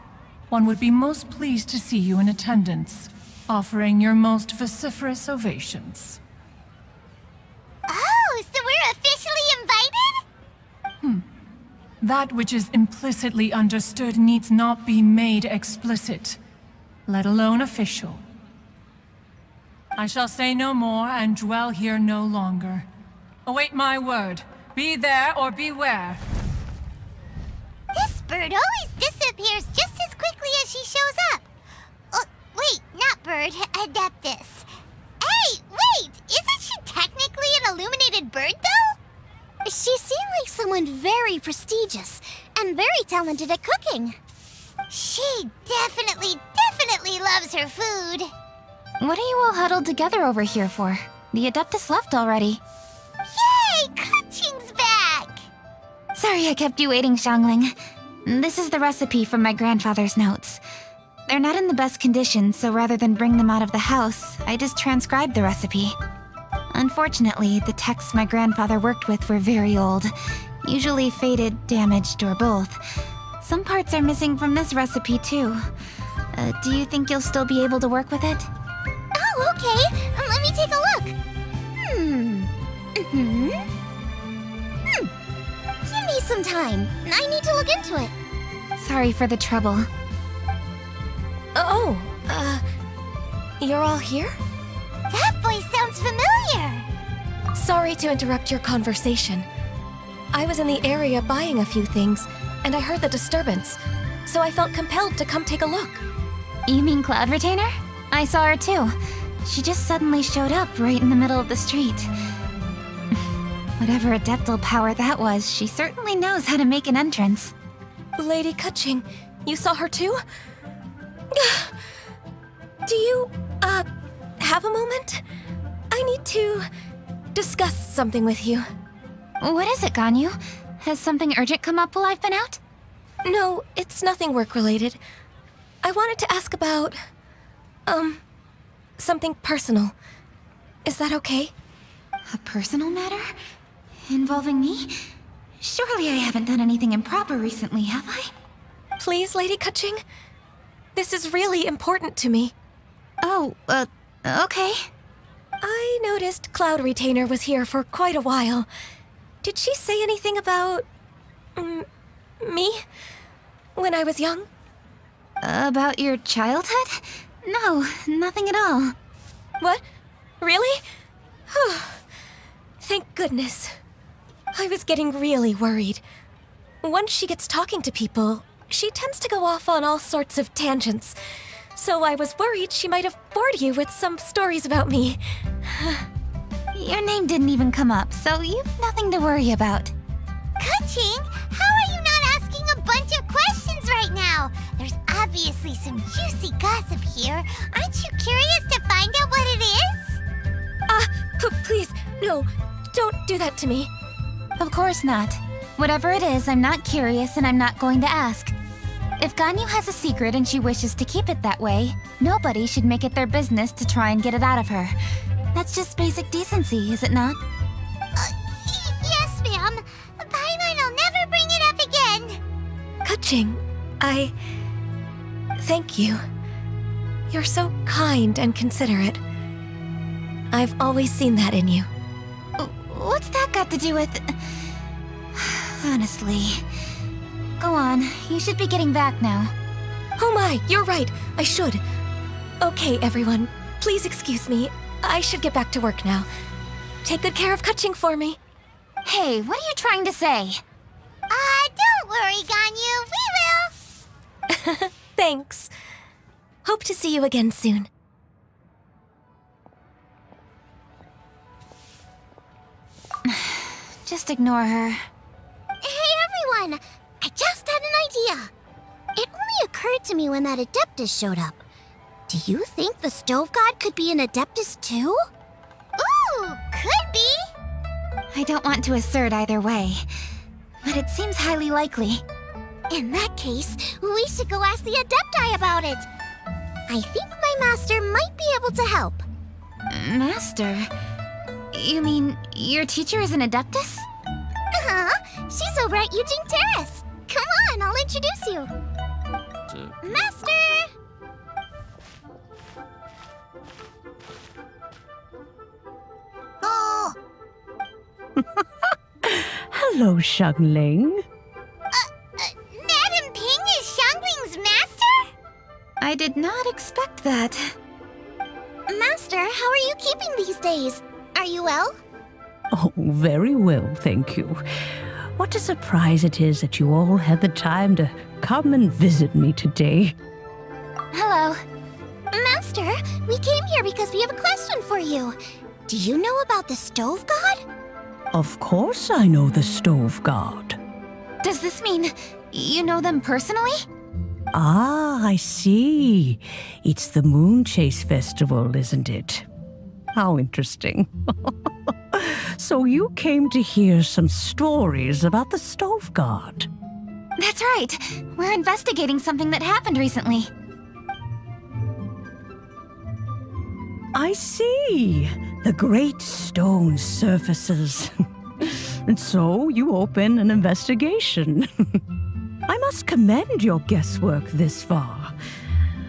one would be most pleased to see you in attendance, offering your most vociferous ovations. Oh, so we're officially invited? That which is implicitly understood needs not be made explicit, let alone official. I shall say no more and dwell here no longer. Await my word. Be there or beware. This bird always disappears just as quickly as she shows up. Wait, not bird, Adeptus. Hey, wait! Isn't she technically an illuminated bird, though? She seemed like someone very prestigious and very talented at cooking. She definitely loves her food. What are you all huddled together over here for? The Adeptus left already. Yay! Kaching's back! Sorry I kept you waiting, Xiangling. This is the recipe from my grandfather's notes. They're not in the best condition, so rather than bring them out of the house, I just transcribed the recipe. Unfortunately, the texts my grandfather worked with were very old, usually faded, damaged, or both. Some parts are missing from this recipe, too. Do you think you'll still be able to work with it? Oh, okay. Let me take a look. Give me some time. I need to look into it. Sorry for the trouble. You're all here? That voice sounds familiar! Sorry to interrupt your conversation. I was in the area buying a few things, and I heard the disturbance, so I felt compelled to come take a look. You mean Cloud Retainer? I saw her too. She just suddenly showed up right in the middle of the street. Whatever adeptal power that was, she certainly knows how to make an entrance. Lady Keqing, you saw her too? Do you, have a moment? I need to discuss something with you. What is it, Ganyu? Has something urgent come up while I've been out? No, it's nothing work-related. I wanted to ask about, something personal. Is that okay? A personal matter? Involving me? Surely I haven't done anything improper recently, have I? Please, Lady Keqing? This is really important to me. Oh, okay. I noticed Cloud Retainer was here for quite a while. Did she say anything about... me? When I was young? About your childhood? No, nothing at all. What? Really? Thank goodness. I was getting really worried. Once she gets talking to people, she tends to go off on all sorts of tangents. So I was worried she might have bored you with some stories about me. Your name didn't even come up, so you've nothing to worry about. Keqing, how are you not asking a bunch of questions right now? There's obviously some juicy gossip here. Aren't you curious to find out what it is? Please, no, don't do that to me. Of course not. Whatever it is, I'm not curious and I'm not going to ask. If Ganyu has a secret and she wishes to keep it that way, nobody should make it their business to try and get it out of her. That's just basic decency, is it not? Yes, ma'am. Paimon will never bring it up again. Keqing, thank you. You're so kind and considerate. I've always seen that in you. What's that got to do with... Honestly... Go on, you should be getting back now. Oh my, you're right, I should. Okay, everyone, please excuse me. I should get back to work now. Take good care of Keqing for me. Hey, what are you trying to say? Don't worry, Ganyu, we will. Thanks. Hope to see you again soon. Just ignore her. Hey, everyone! I just had an idea. It only occurred to me when that Adeptus showed up. Do you think the Stove God could be an Adeptus too? Ooh, could be. I don't want to assert either way, but it seems highly likely. In that case, we should go ask the Adepti about it. I think my master might be able to help. Master? You mean your teacher is an Adeptus? Uh-huh. She's over at Yujing Terrace. Come on, I'll introduce you. Master! Oh! Hello, Xiangling. I did not expect that. Master, how are you keeping these days? Are you well? Oh, very well, thank you. What a surprise it is that you all had the time to come and visit me today. Hello. Master, we came here because we have a question for you. Do you know about the Stove God? Of course I know the Stove God. Does this mean you know them personally? Ah, I see. It's the Moonchase Festival, isn't it? How interesting. So you came to hear some stories about the Stove God. That's right. We're investigating something that happened recently. I see. The great stone surfaces. And so you open an investigation. I must commend your guesswork this far.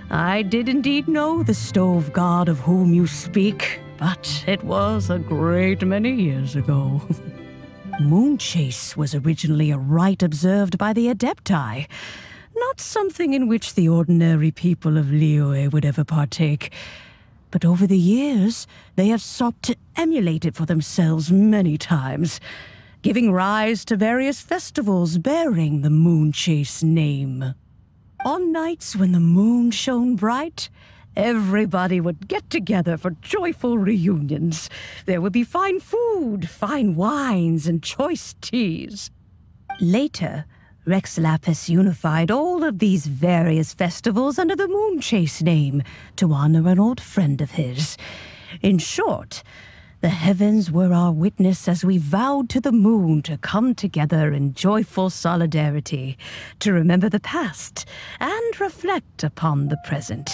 I did indeed know the Stove God of whom you speak, but it was a great many years ago. Moonchase was originally a rite observed by the Adepti, not something in which the ordinary people of Liyue would ever partake. But over the years, they have sought to emulate it for themselves many times, giving rise to various festivals bearing the Moonchase name. On nights when the moon shone bright, everybody would get together for joyful reunions. There would be fine food, fine wines, and choice teas. Later, Rex Lapis unified all of these various festivals under the Moonchase name to honor an old friend of his. In short, the heavens were our witness as we vowed to the moon to come together in joyful solidarity, to remember the past and reflect upon the present.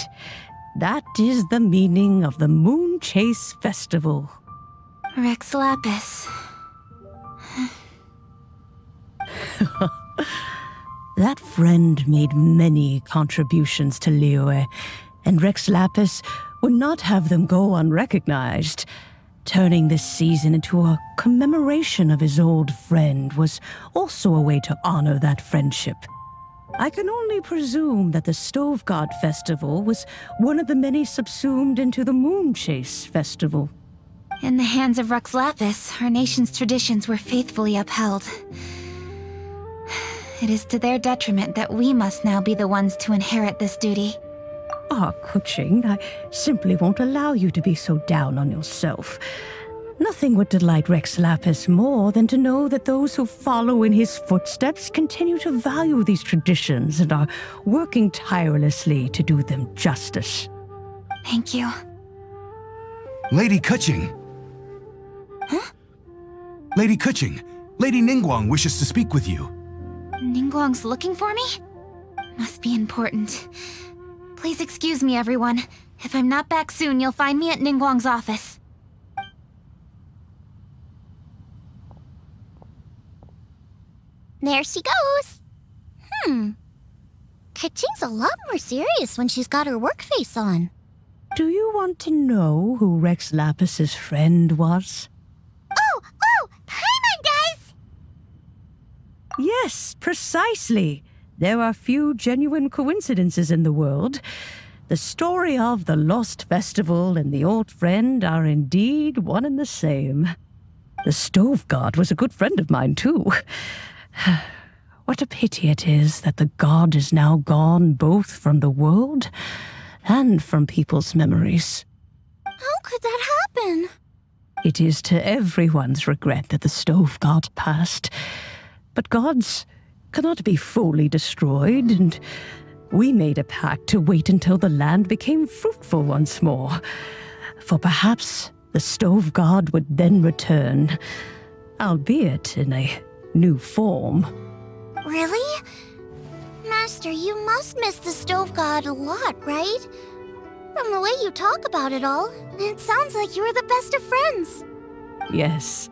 That is the meaning of the Moonchase Festival. Rex Lapis. That friend made many contributions to Liyue, and Rex Lapis would not have them go unrecognized. Turning this season into a commemoration of his old friend was also a way to honor that friendship. I can only presume that the Stove God Festival was one of the many subsumed into the Moonchase Festival. In the hands of Rex Lapis, our nation's traditions were faithfully upheld. It is to their detriment that we must now be the ones to inherit this duty. Ah, Keqing, I simply won't allow you to be so down on yourself. Nothing would delight Rex Lapis more than to know that those who follow in his footsteps continue to value these traditions and are working tirelessly to do them justice. Thank you. Lady Keqing! Huh? Lady Keqing, Lady Ningguang wishes to speak with you. Ningguang's looking for me? Must be important. Please excuse me, everyone. If I'm not back soon, you'll find me at Ningguang's office. There she goes. Keqing's a lot more serious when she's got her work face on. Do you want to know who Rex Lapis's friend was? Oh, Paimon does! Yes, precisely. There are few genuine coincidences in the world. The story of the Lost Festival and the old friend are indeed one and the same. The Stove God was a good friend of mine, too. What a pity it is that the god is now gone both from the world and from people's memories. How could that happen? It is to everyone's regret that the Stove God passed. But gods cannot be fully destroyed, and we made a pact to wait until the land became fruitful once more. For perhaps the Stove God would then return, albeit in a new form. Really? Master, you must miss the Stove God a lot, right? From the way you talk about it all, it sounds like you were the best of friends. Yes.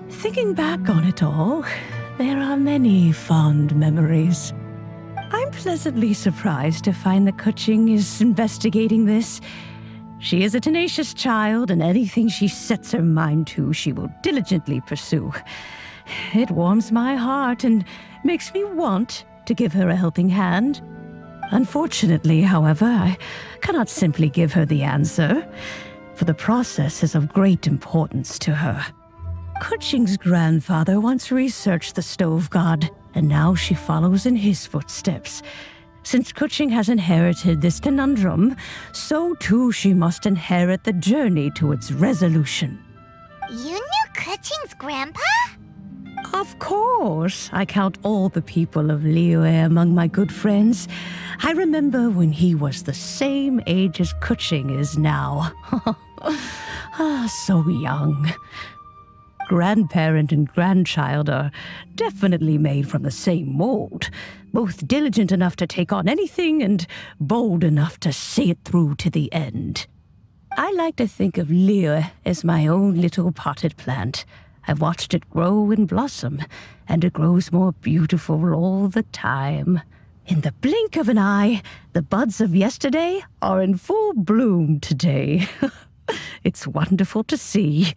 Thinking back on it all, there are many fond memories. I'm pleasantly surprised to find that Keqing is investigating this. She is a tenacious child, and anything she sets her mind to, she will diligently pursue. It warms my heart and makes me want to give her a helping hand. Unfortunately, however, I cannot simply give her the answer, for the process is of great importance to her. Kuching's grandfather once researched the stove god, and now she follows in his footsteps. Since Kuching has inherited this conundrum, so too she must inherit the journey to its resolution. You knew Kuching's grandpa? Of course. I count all the people of Liyue among my good friends. I remember when he was the same age as Kuching is now. So young. Grandparent and grandchild are definitely made from the same mold, both diligent enough to take on anything and bold enough to see it through to the end. I like to think of Liyue as my own little potted plant. I've watched it grow and blossom, and it grows more beautiful all the time. In the blink of an eye, the buds of yesterday are in full bloom today. It's wonderful to see.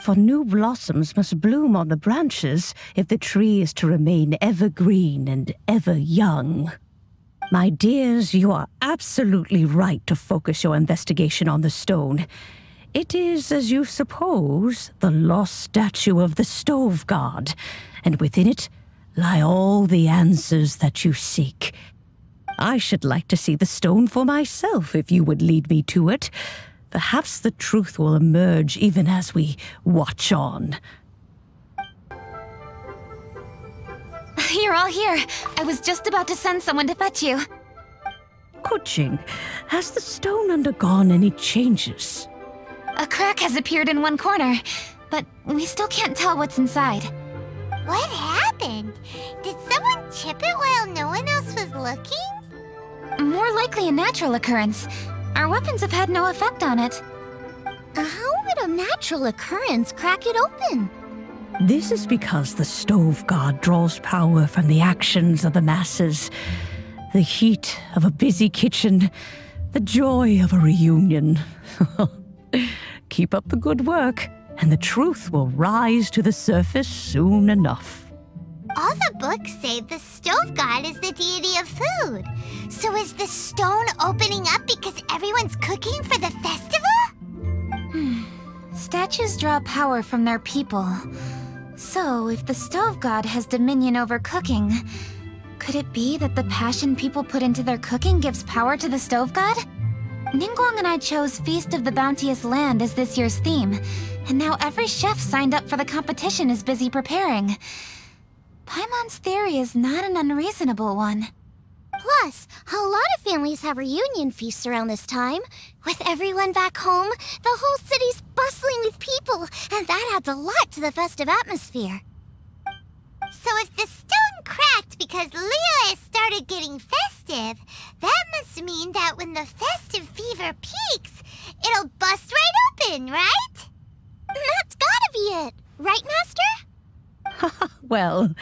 For new blossoms must bloom on the branches if the tree is to remain evergreen and ever young. My dears, you are absolutely right to focus your investigation on the stone. It is, as you suppose, the lost statue of the stove god, and within it lie all the answers that you seek. I should like to see the stone for myself if you would lead me to it. Perhaps the truth will emerge even as we watch on. You're all here. I was just about to send someone to fetch you. Kuching, has the stone undergone any changes? A crack has appeared in one corner, but we still can't tell what's inside. What happened? Did someone chip it while no one else was looking? More likely a natural occurrence. Our weapons have had no effect on it. How would a natural occurrence crack it open? This is because the stove god draws power from the actions of the masses. The heat of a busy kitchen, the joy of a reunion. Keep up the good work, and the truth will rise to the surface soon enough. All the books say the stove god is the deity of food. So is the stone opening up because everyone's cooking for the festival? Statues draw power from their people. So, if the stove god has dominion over cooking, could it be that the passion people put into their cooking gives power to the stove god? Ningguang and I chose Feast of the Bounteous Land as this year's theme, and now every chef signed up for the competition is busy preparing. Paimon's theory is not an unreasonable one. Plus, a lot of families have reunion feasts around this time. With everyone back home, the whole city's bustling with people, and that adds a lot to the festive atmosphere. So if the stone cracked because Liyue started getting festive, that must mean that when the festive fever peaks, it'll bust right open, right? That's gotta be it, right, Master? Well,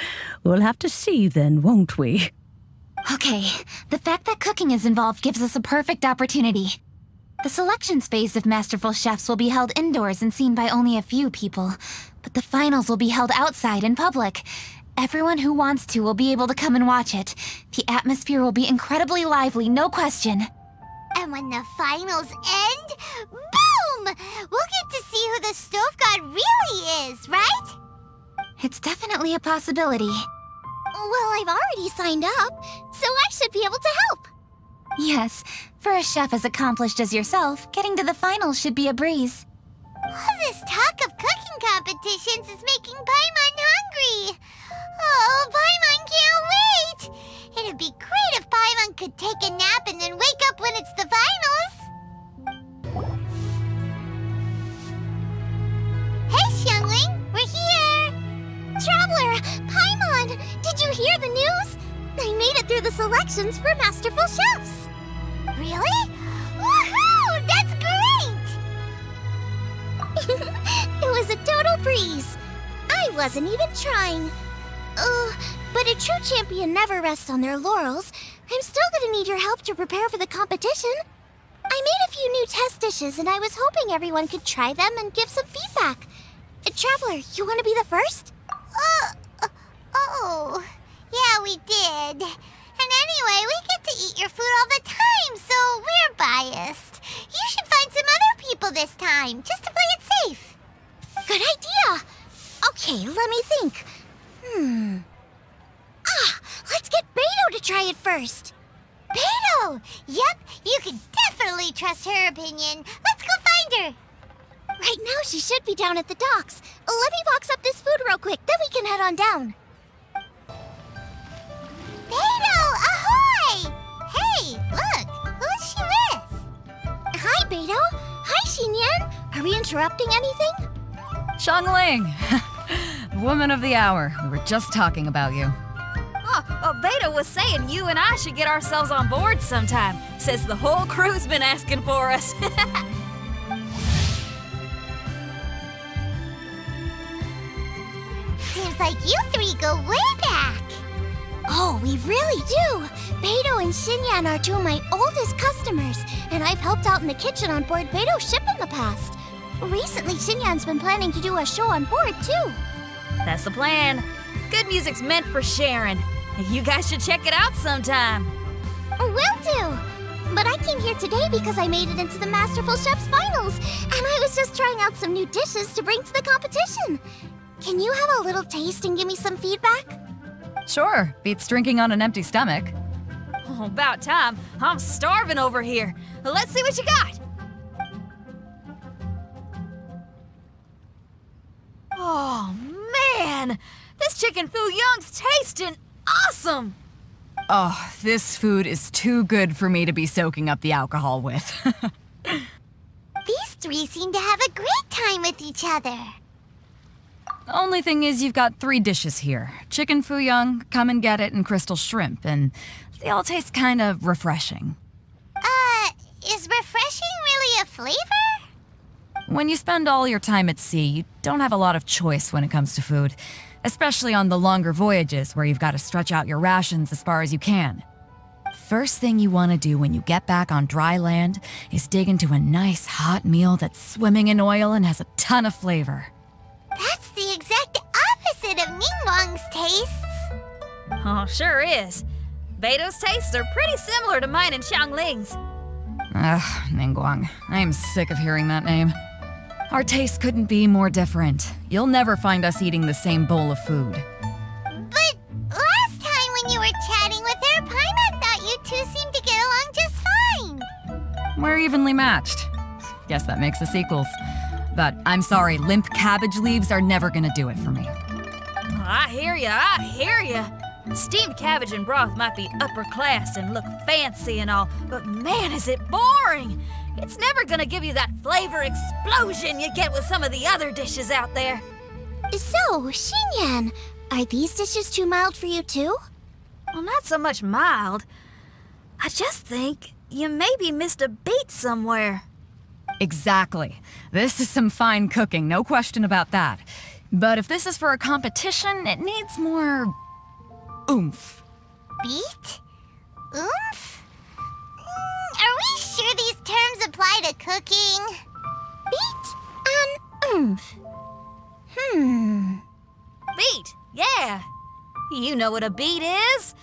we'll have to see then, won't we? Okay, the fact that cooking is involved gives us a perfect opportunity. The selections phase of Masterful Chefs will be held indoors and seen by only a few people, but the finals will be held outside in public. Everyone who wants to will be able to come and watch it. The atmosphere will be incredibly lively, no question. And when the finals end, boom! We'll get to see who the stove god really is, right? It's definitely a possibility. Well, I've already signed up, so I should be able to help. Yes, for a chef as accomplished as yourself, getting to the finals should be a breeze. All this talk of cooking competitions is making Paimon hungry. Oh, Paimon can't wait! It'd be great if Paimon could take a nap and then wake up when it's the finals. Hey, Xiangling, we're here! Traveler, Paimon, did you hear the news? I made it through the selections for Masterful Chefs. Really? Woohoo! That's great! It was a total breeze. I wasn't even trying. But a true champion never rests on their laurels. I'm still gonna need your help to prepare for the competition. I made a few new test dishes, and I was hoping everyone could try them and give some feedback. Traveler, you want to be the first? Oh, yeah, we did. And anyway, we get to eat your food Beidou! Yep, you can definitely trust her opinion. Let's go find her! Right now, she should be down at the docks. Let me box up this food real quick, then we can head on down. Beidou, ahoy! Hey, look, who's she with? Hi, Beidou. Hi, Xinyan. Are we interrupting anything? Xiangling! Woman of the hour. We were just talking about you. Beidou was saying you and I should get ourselves on board sometime. Says the whole crew's been asking for us. Seems like you three go way back. Oh, we really do. Beidou and Xinyan are two of my oldest customers, and I've helped out in the kitchen on board Beidou's ship in the past. Recently, Xinyan's been planning to do a show on board, too. That's the plan. Good music's meant for sharing. You guys should check it out sometime. Will do. But I came here today because I made it into the Masterful Chef's finals, and I was just trying out some new dishes to bring to the competition. Can you have a little taste and give me some feedback? Sure, beats drinking on an empty stomach. Oh, about time. I'm starving over here. Let's see what you got. Oh, man! This chicken foo young's tasting awesome! Oh, this food is too good for me to be soaking up the alcohol with. These three seem to have a great time with each other. Only thing is you've got 3 dishes here. Chicken foo young, come and get it, and crystal shrimp, and they all taste kind of refreshing. Is refreshing really a flavor? When you spend all your time at sea, you don't have a lot of choice when it comes to food, especially on the longer voyages where you've got to stretch out your rations as far as you can. First thing you want to do when you get back on dry land is dig into a nice hot meal that's swimming in oil and has a ton of flavor. That's the exact opposite of Ningguang's tastes. Oh, sure is. Beidou's tastes are pretty similar to mine and Xiangling's. Ugh, Ningguang. I am sick of hearing that name. Our tastes couldn't be more different. You'll never find us eating the same bowl of food. But last time when you were chatting with her, Paimon thought you two seemed to get along just fine. We're evenly matched. Guess that makes us equals. But I'm sorry, limp cabbage leaves are never gonna do it for me. I hear ya. Steamed cabbage and broth might be upper class and look fancy and all, but man, is it boring! It's never gonna give you that flavor explosion you get with some of the other dishes out there. So, Xinyan, are these dishes too mild for you too? Well, not so much mild. I just think you maybe missed a beat somewhere. Exactly. This is some fine cooking, no question about that. But if this is for a competition, it needs more oomph. Beat? Oomph? Are we sure these terms apply to cooking? Beat and oomph. Beat, yeah. You know what a beat is.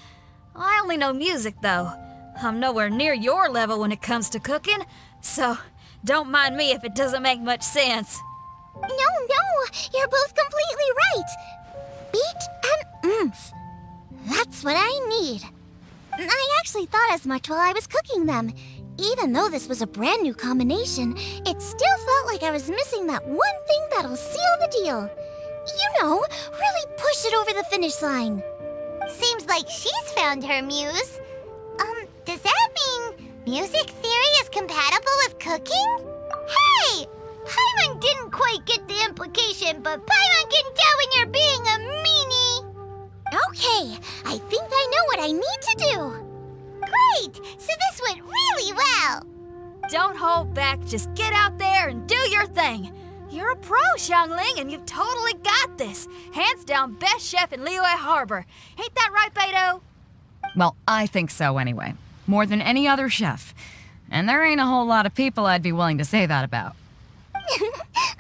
I only know music, though. I'm nowhere near your level when it comes to cooking, so don't mind me if it doesn't make much sense. No, you're both completely right. Beat and oomph. That's what I need. I actually thought as much while I was cooking them. Even though this was a brand new combination, it still felt like I was missing that one thing that'll seal the deal. You know, really push it over the finish line. Seems like she's found her muse. Does that mean music theory is compatible with cooking? Hey! Paimon didn't quite get the implication, but Paimon can tell when you're being a meanie. Okay, I think I know what I need to do. Great! So this went really well. Don't hold back, just get out there and do your thing. You're a pro, Xiangling, and you've totally got this. Hands down best chef in Liyue Harbor. Ain't that right, Beidou? Well, I think so anyway. More than any other chef. And there ain't a whole lot of people I'd be willing to say that about.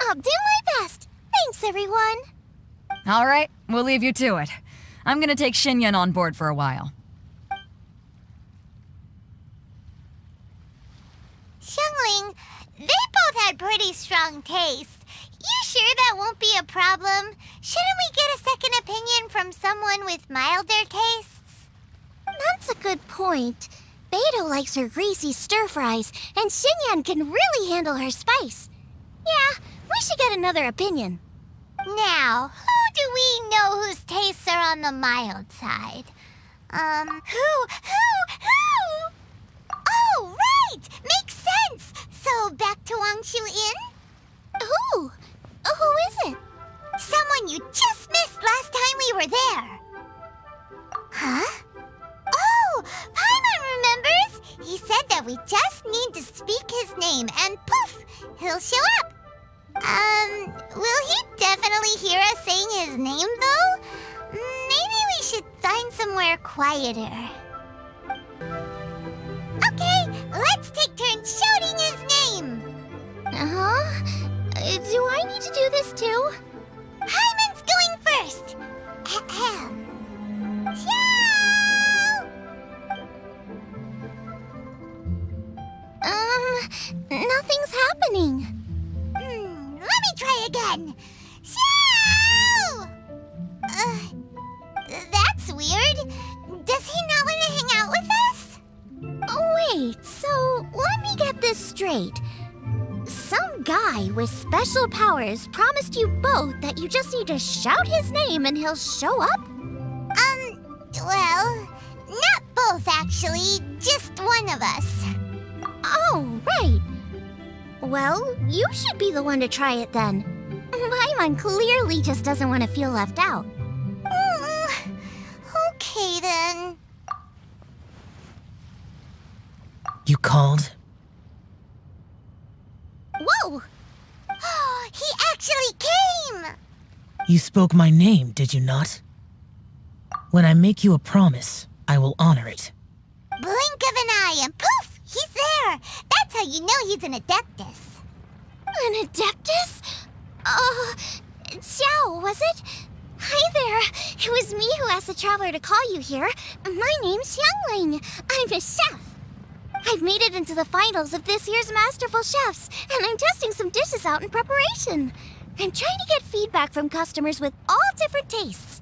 I'll do my best. Thanks, everyone. All right, we'll leave you to it. I'm gonna take Xinyan on board for a while. Xiangling, they both had pretty strong taste. You sure that won't be a problem? Shouldn't we get a second opinion from someone with milder tastes? That's a good point. Beidou likes her greasy stir-fries, and Xinyan can really handle her spice. Yeah, we should get another opinion. Now, who do we know whose tastes are on the mild side? Who? Oh, right! Makes sense! So, back to Wangshu Inn? Who? Who is it? Someone you just missed last time we were there. Huh? Oh, Paimon remembers! He said that we just need to speak his name and poof, he'll show up. Will he definitely hear us saying his name though? Maybe we should find somewhere quieter. Okay, let's take turns shouting his name. Do I need to do this too? Paimon's going first. Ahem. Nothing's happening. Let me try again. Xiao! That's weird. Does he not want to hang out with us? Oh, wait, so let me get this straight. Some guy with special powers promised you both that you just need to shout his name and he'll show up? Well, not both actually, just one of us. Oh, right. Well, you should be the one to try it then. Paimon clearly just doesn't want to feel left out. Okay then. You called? Whoa! He actually came! You spoke my name, did you not? When I make you a promise, I will honor it. Blink of an eye and poof! He's there! That's how you know he's an Adeptus. An Adeptus? Xiao, was it? Hi there. It was me who asked the Traveler to call you here. My name's Xiangling. I'm a chef. I've made it into the finals of this year's Masterful Chefs, and I'm testing some dishes out in preparation. I'm trying to get feedback from customers with all different tastes.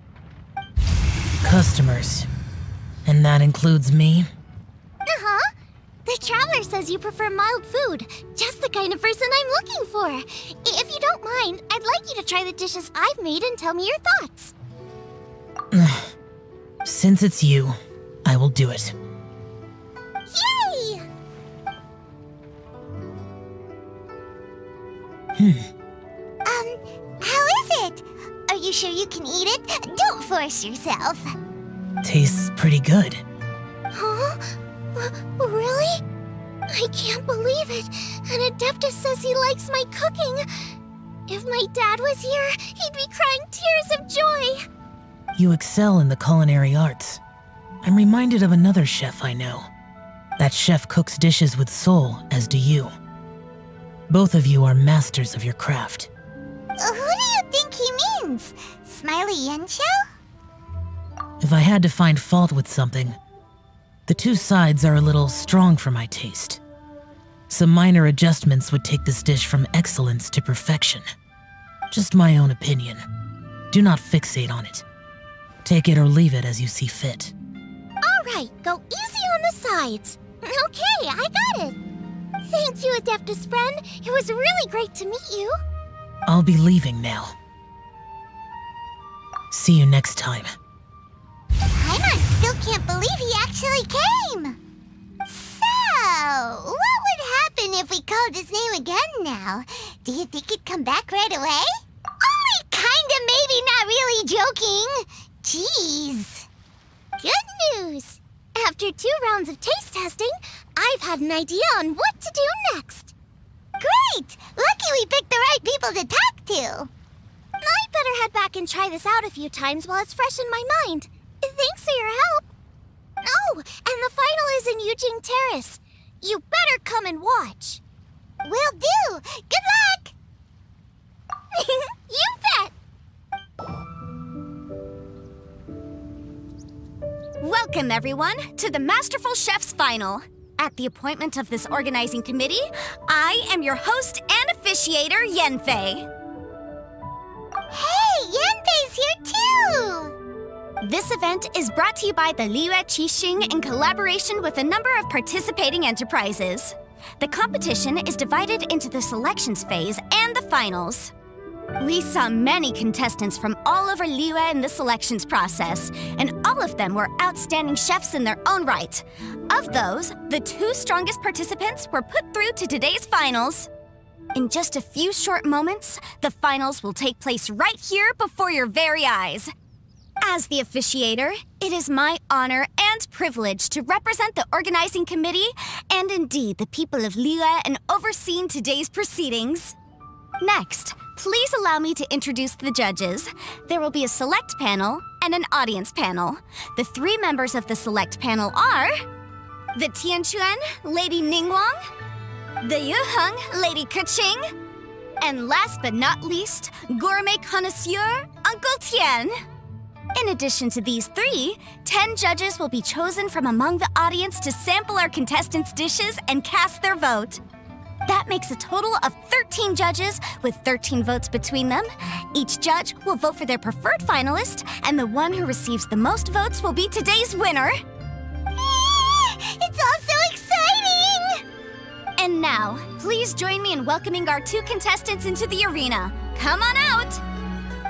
Customers. And that includes me? Uh-huh. The Traveler says you prefer mild food. Just the kind of person I'm looking for. If you don't mind, I'd like you to try the dishes I've made and tell me your thoughts. Since it's you, I will do it. Yay! How is it? Are you sure you can eat it? Don't force yourself. Tastes pretty good. Huh? Really? I can't believe it. An Adeptus says he likes my cooking. If my dad was here, he'd be crying tears of joy. You excel in the culinary arts. I'm reminded of another chef I know. That chef cooks dishes with soul, as do you. Both of you are masters of your craft. Who do you think he means? Smiley Yanqiao? If I had to find fault with something, the two sides are a little strong for my taste. Some minor adjustments would take this dish from excellence to perfection. Just my own opinion. Do not fixate on it. Take it or leave it as you see fit. All right, go easy on the sides. Okay, I got it. Thank you, Adeptus friend. It was really great to meet you. I'll be leaving now. See you next time. Paimon still can't believe he actually came. So, what would happen if we called his name again now? Do you think he'd come back right away? Only kinda, maybe, not really joking. Jeez. Good news. After 2 rounds of taste testing, I've had an idea on what to do next. Great! Lucky we picked the right people to talk to. I'd better head back and try this out a few times while it's fresh in my mind. Thanks for your help. Oh, and the final is in Yujing Terrace. You better come and watch. Will do. Good luck! You bet! Welcome, everyone, to the Masterful Chef's Final. At the appointment of this organizing committee, I am your host and officiator, Yanfei. Hey, Yanfei's here too! This event is brought to you by the Liyue Qixing in collaboration with a number of participating enterprises. The competition is divided into the selections phase and the finals. We saw many contestants from all over Liyue in the selections process, and all of them were outstanding chefs in their own right. Of those, the 2 strongest participants were put through to today's finals. In just a few short moments, the finals will take place right here before your very eyes. As the officiator, it is my honor and privilege to represent the organizing committee and indeed the people of Liyue in overseeing today's proceedings. Next, please allow me to introduce the judges. There will be a select panel and an audience panel. The 3 members of the select panel are the Tianquan, Lady Ningguang, the Yuheng, Lady Keqing, and last but not least, gourmet connoisseur, Uncle Tian. In addition to these 3, 10 judges will be chosen from among the audience to sample our contestants' dishes and cast their vote. That makes a total of 13 judges with 13 votes between them. Each judge will vote for their preferred finalist, and the one who receives the most votes will be today's winner. It's all so exciting! And now, please join me in welcoming our 2 contestants into the arena. Come on out!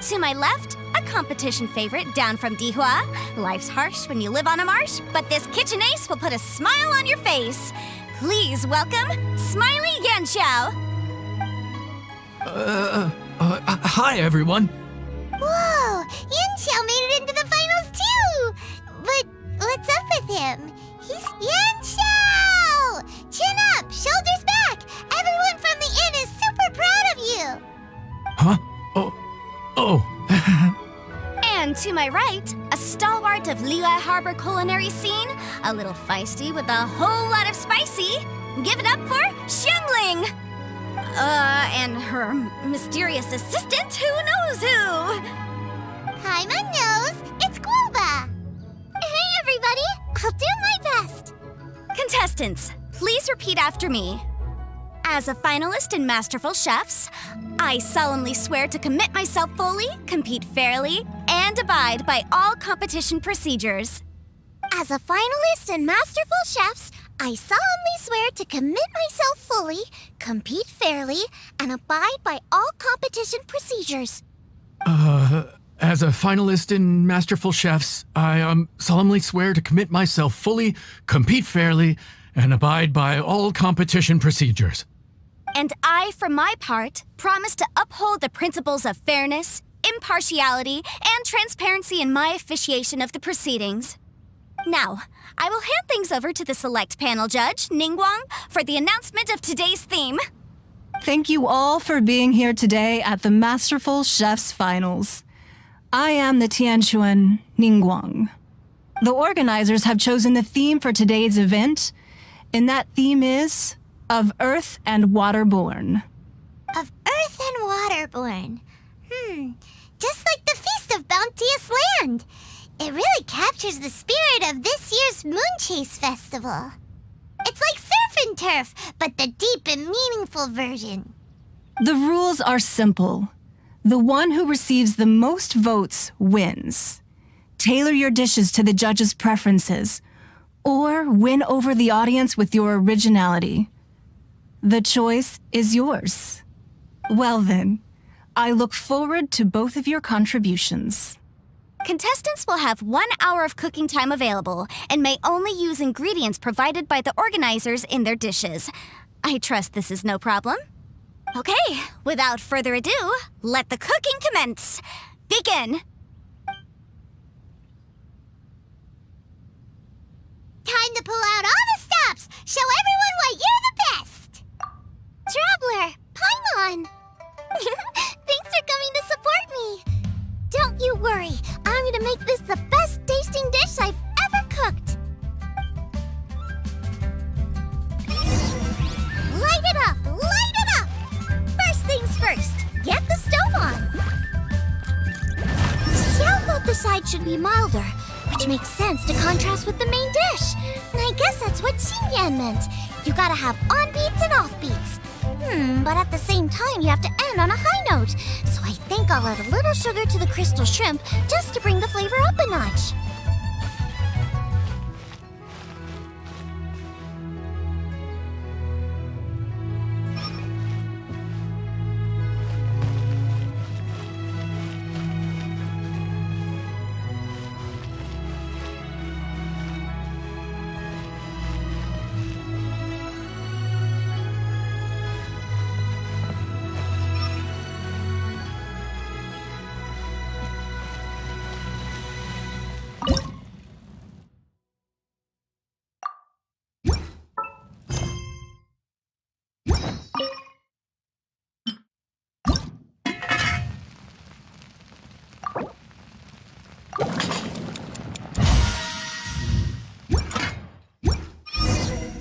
To my left, a competition favorite down from Dihua. Life's harsh when you live on a marsh, but this kitchen ace will put a smile on your face. Please welcome Smiley Yanxiao. Hi, everyone. Whoa, Yanxiao made it into the finals too! But what's up with him? He's Yanxiao! Chin up, shoulders back! Everyone from the inn is super proud of you! Huh? Oh. And to my right, a stalwart of Liyue Harbor culinary scene, a little feisty with a whole lot of spicy. Give it up for Xiangling! And her mysterious assistant, who knows who? Paimon knows, it's Guoba! Hey everybody, I'll do my best! Contestants, please repeat after me. As a finalist in Masterful Chefs, I solemnly swear to commit myself fully, compete fairly, and abide by all competition procedures. As a finalist in Masterful Chefs, I solemnly swear to commit myself fully, compete fairly, and abide by all competition procedures. As a finalist in Masterful Chefs, I solemnly swear to commit myself fully, compete fairly, and abide by all competition procedures. And I, for my part, promise to uphold the principles of fairness, impartiality, and transparency in my officiation of the proceedings. Now, I will hand things over to the select panel judge, Ningguang, for the announcement of today's theme. Thank you all for being here today at the Masterful Chefs Finals. I am the Tianquan, Ningguang. The organizers have chosen the theme for today's event, and that theme is of Earth and Waterborn. Of Earth and Waterborn. Just like the Feast of Bounteous Land. It really captures the spirit of this year's Moonchase Festival. It's like Surf and Turf, but the deep and meaningful version. The rules are simple. The one who receives the most votes wins. Tailor your dishes to the judges' preferences, or win over the audience with your originality. The choice is yours. Well then, I look forward to both of your contributions. Contestants will have 1 hour of cooking time available and may only use ingredients provided by the organizers in their dishes. I trust this is no problem. Okay, without further ado, let the cooking commence. Begin! Time to pull out all the stops! Show everyone why you're the best! Traveler, Paimon! Thanks for coming to support me! Don't you worry, I'm gonna make this the best tasting dish I've ever cooked! Light it up! Light it up! First things first, get the stove on! Xiao thought the side should be milder, which makes sense to contrast with the main dish. And I guess that's what Xingyan meant. You gotta have on beats and off beats. But at the same time, you have to end on a high note. So I think I'll add a little sugar to the crystal shrimp just to bring the flavor up a notch.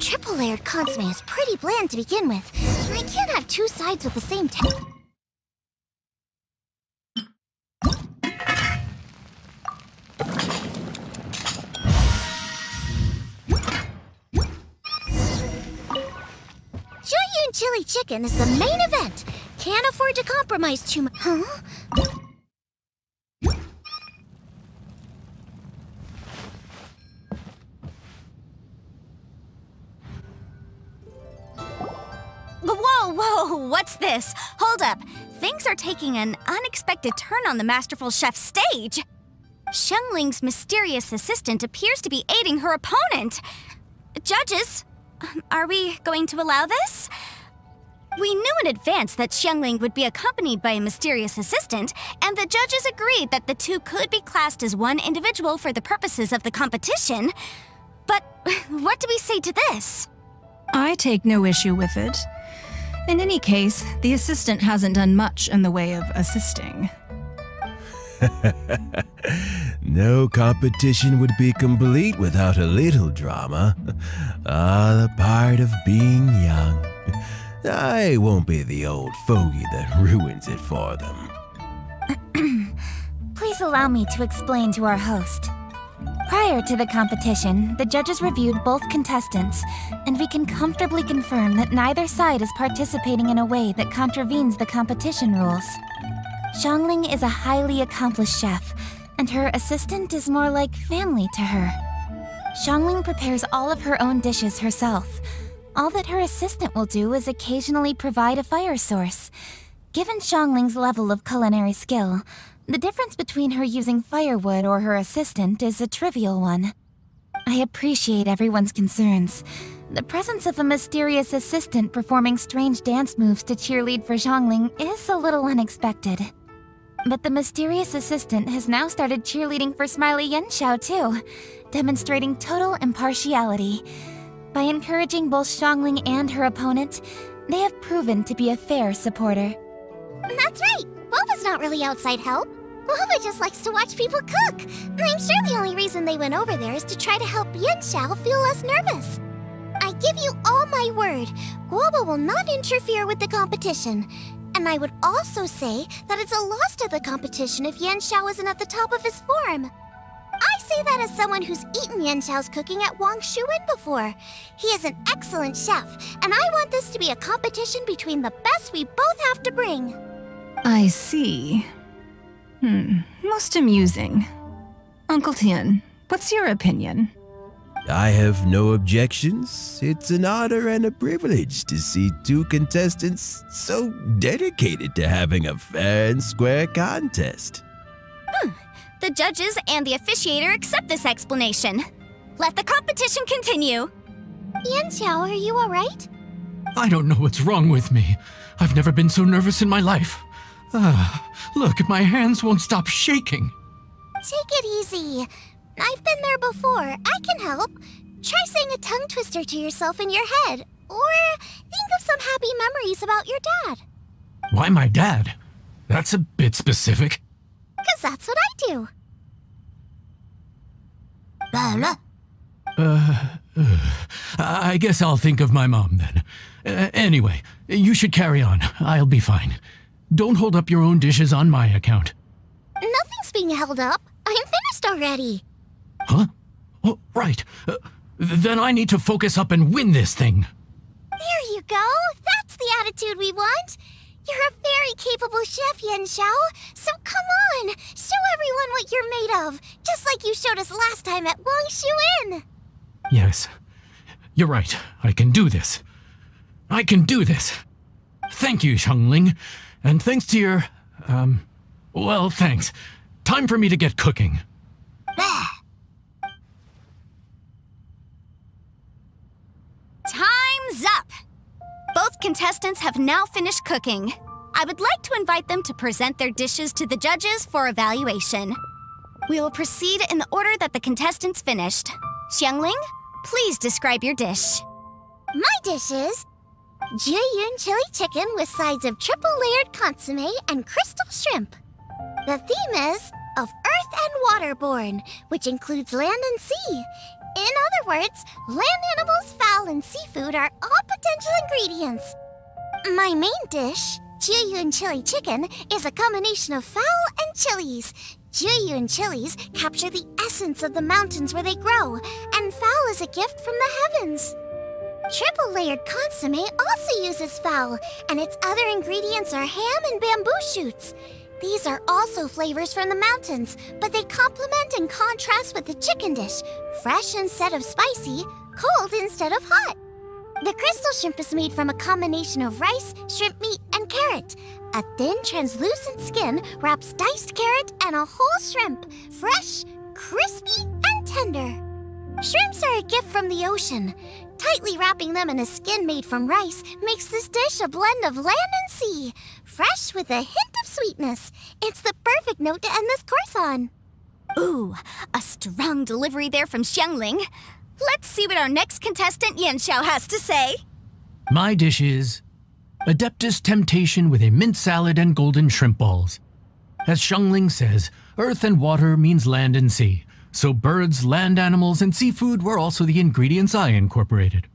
Triple-layered consomme is pretty bland to begin with. I can't have two sides with the same texture. Jueyun chili chicken is the main event. Can't afford to compromise too much. Huh? Whoa, what's this? Hold up. Things are taking an unexpected turn on the Masterful Chef's stage. Xiangling's mysterious assistant appears to be aiding her opponent. Judges, are we going to allow this? We knew in advance that Xiangling would be accompanied by a mysterious assistant, and the judges agreed that the two could be classed as one individual for the purposes of the competition. But what do we say to this? I take no issue with it. In any case, the assistant hasn't done much in the way of assisting. No competition would be complete without a little drama. All a part of being young. I won't be the old fogey that ruins it for them. Please allow me to explain to our host. Prior to the competition, the judges reviewed both contestants, and we can comfortably confirm that neither side is participating in a way that contravenes the competition rules. Xiangling is a highly accomplished chef, and her assistant is more like family to her. Xiangling prepares all of her own dishes herself. All that her assistant will do is occasionally provide a fire source. Given Xiangling's level of culinary skill, the difference between her using firewood or her assistant is a trivial one. I appreciate everyone's concerns. The presence of a mysterious assistant performing strange dance moves to cheerlead for Xiangling is a little unexpected. But the mysterious assistant has now started cheerleading for Smiley Yanxiao too, demonstrating total impartiality. By encouraging both Xiangling and her opponent, they have proven to be a fair supporter. That's right! Guoba's not really outside help. Guoba just likes to watch people cook. I'm sure the only reason they went over there is to try to help Yanxiao feel less nervous. I give you all my word, Guoba will not interfere with the competition. And I would also say that it's a loss to the competition if Yanxiao isn't at the top of his form. I say that as someone who's eaten Yanxiao's cooking at Wang Shuwen before. He is an excellent chef, and I want this to be a competition between the best we both have to bring. I see. Most amusing. Uncle Tian, what's your opinion? I have no objections. It's an honor and a privilege to see two contestants so dedicated to having a fair and square contest. The judges and the officiator accept this explanation. Let the competition continue. Yanxiao, are you alright? I don't know what's wrong with me. I've never been so nervous in my life. Look, my hands won't stop shaking. Take it easy. I've been there before. I can help. Try saying a tongue twister to yourself in your head. Or think of some happy memories about your dad. Why my dad? That's a bit specific. 'Cause that's what I do. I guess I'll think of my mom then. Anyway, you should carry on. I'll be fine. Don't hold up your own dishes on my account. Nothing's being held up. I'm finished already. Huh? Oh, right. Then I need to focus up and win this thing. There you go. That's That's the attitude we want. You're a very capable chef, Yan Xiao. So come on, show everyone what you're made of, just like you showed us last time at Wang Shu Inn. Yes, you're right. I can do this. I can do this. Thank you, Xiangling. And thanks to your, well, thanks. Time for me to get cooking. Time's up! Both contestants have now finished cooking. I would like to invite them to present their dishes to the judges for evaluation. We will proceed in the order that the contestants finished. Xiangling, please describe your dish. My dish is Jiyun chili chicken with sides of triple-layered consommé and crystal shrimp. The theme is of earth and waterborne, which includes land and sea. In other words, land animals, fowl, and seafood are all potential ingredients. My main dish, Jiyun chili chicken, is a combination of fowl and chilies. Jiyun chilies capture the essence of the mountains where they grow, and fowl is a gift from the heavens. Triple-layered consommé also uses fowl, and its other ingredients are ham and bamboo shoots. These are also flavors from the mountains, but they complement and contrast with the chicken dish, fresh instead of spicy, cold instead of hot. The crystal shrimp is made from a combination of rice, shrimp meat, and carrot. A thin, translucent skin wraps diced carrot and a whole shrimp, fresh, crispy, and tender. Shrimps are a gift from the ocean. Tightly wrapping them in a skin made from rice makes this dish a blend of land and sea, fresh with a hint of sweetness. It's the perfect note to end this course on. Ooh, a strong delivery there from Xiangling. Let's see what our next contestant Yan Xiao has to say. My dish is Adeptus Temptation with a mint salad and golden shrimp balls. As Xiangling says, earth and water means land and sea. So birds, land animals, and seafood were also the ingredients I incorporated.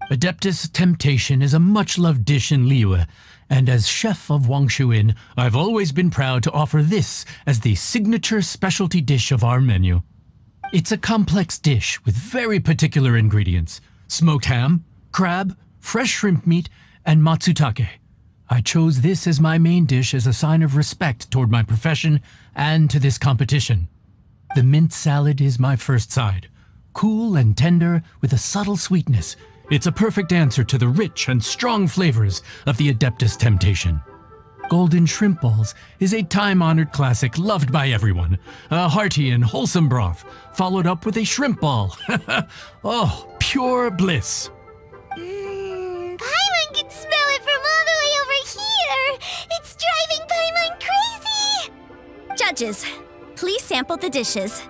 Adeptus Temptation is a much-loved dish in Liyue, and as chef of Wang Shu Inn, I've always been proud to offer this as the signature specialty dish of our menu. It's a complex dish with very particular ingredients: smoked ham, crab, fresh shrimp meat, and matsutake. I chose this as my main dish as a sign of respect toward my profession and to this competition. The mint salad is my first side. Cool and tender with a subtle sweetness, it's a perfect answer to the rich and strong flavors of the Adeptus Temptation. Golden shrimp balls is a time-honored classic loved by everyone. A hearty and wholesome broth, followed up with a shrimp ball. Oh, pure bliss. Paimon can smell it from all the way over here! It's driving Paimon crazy! Judges, please sample the dishes.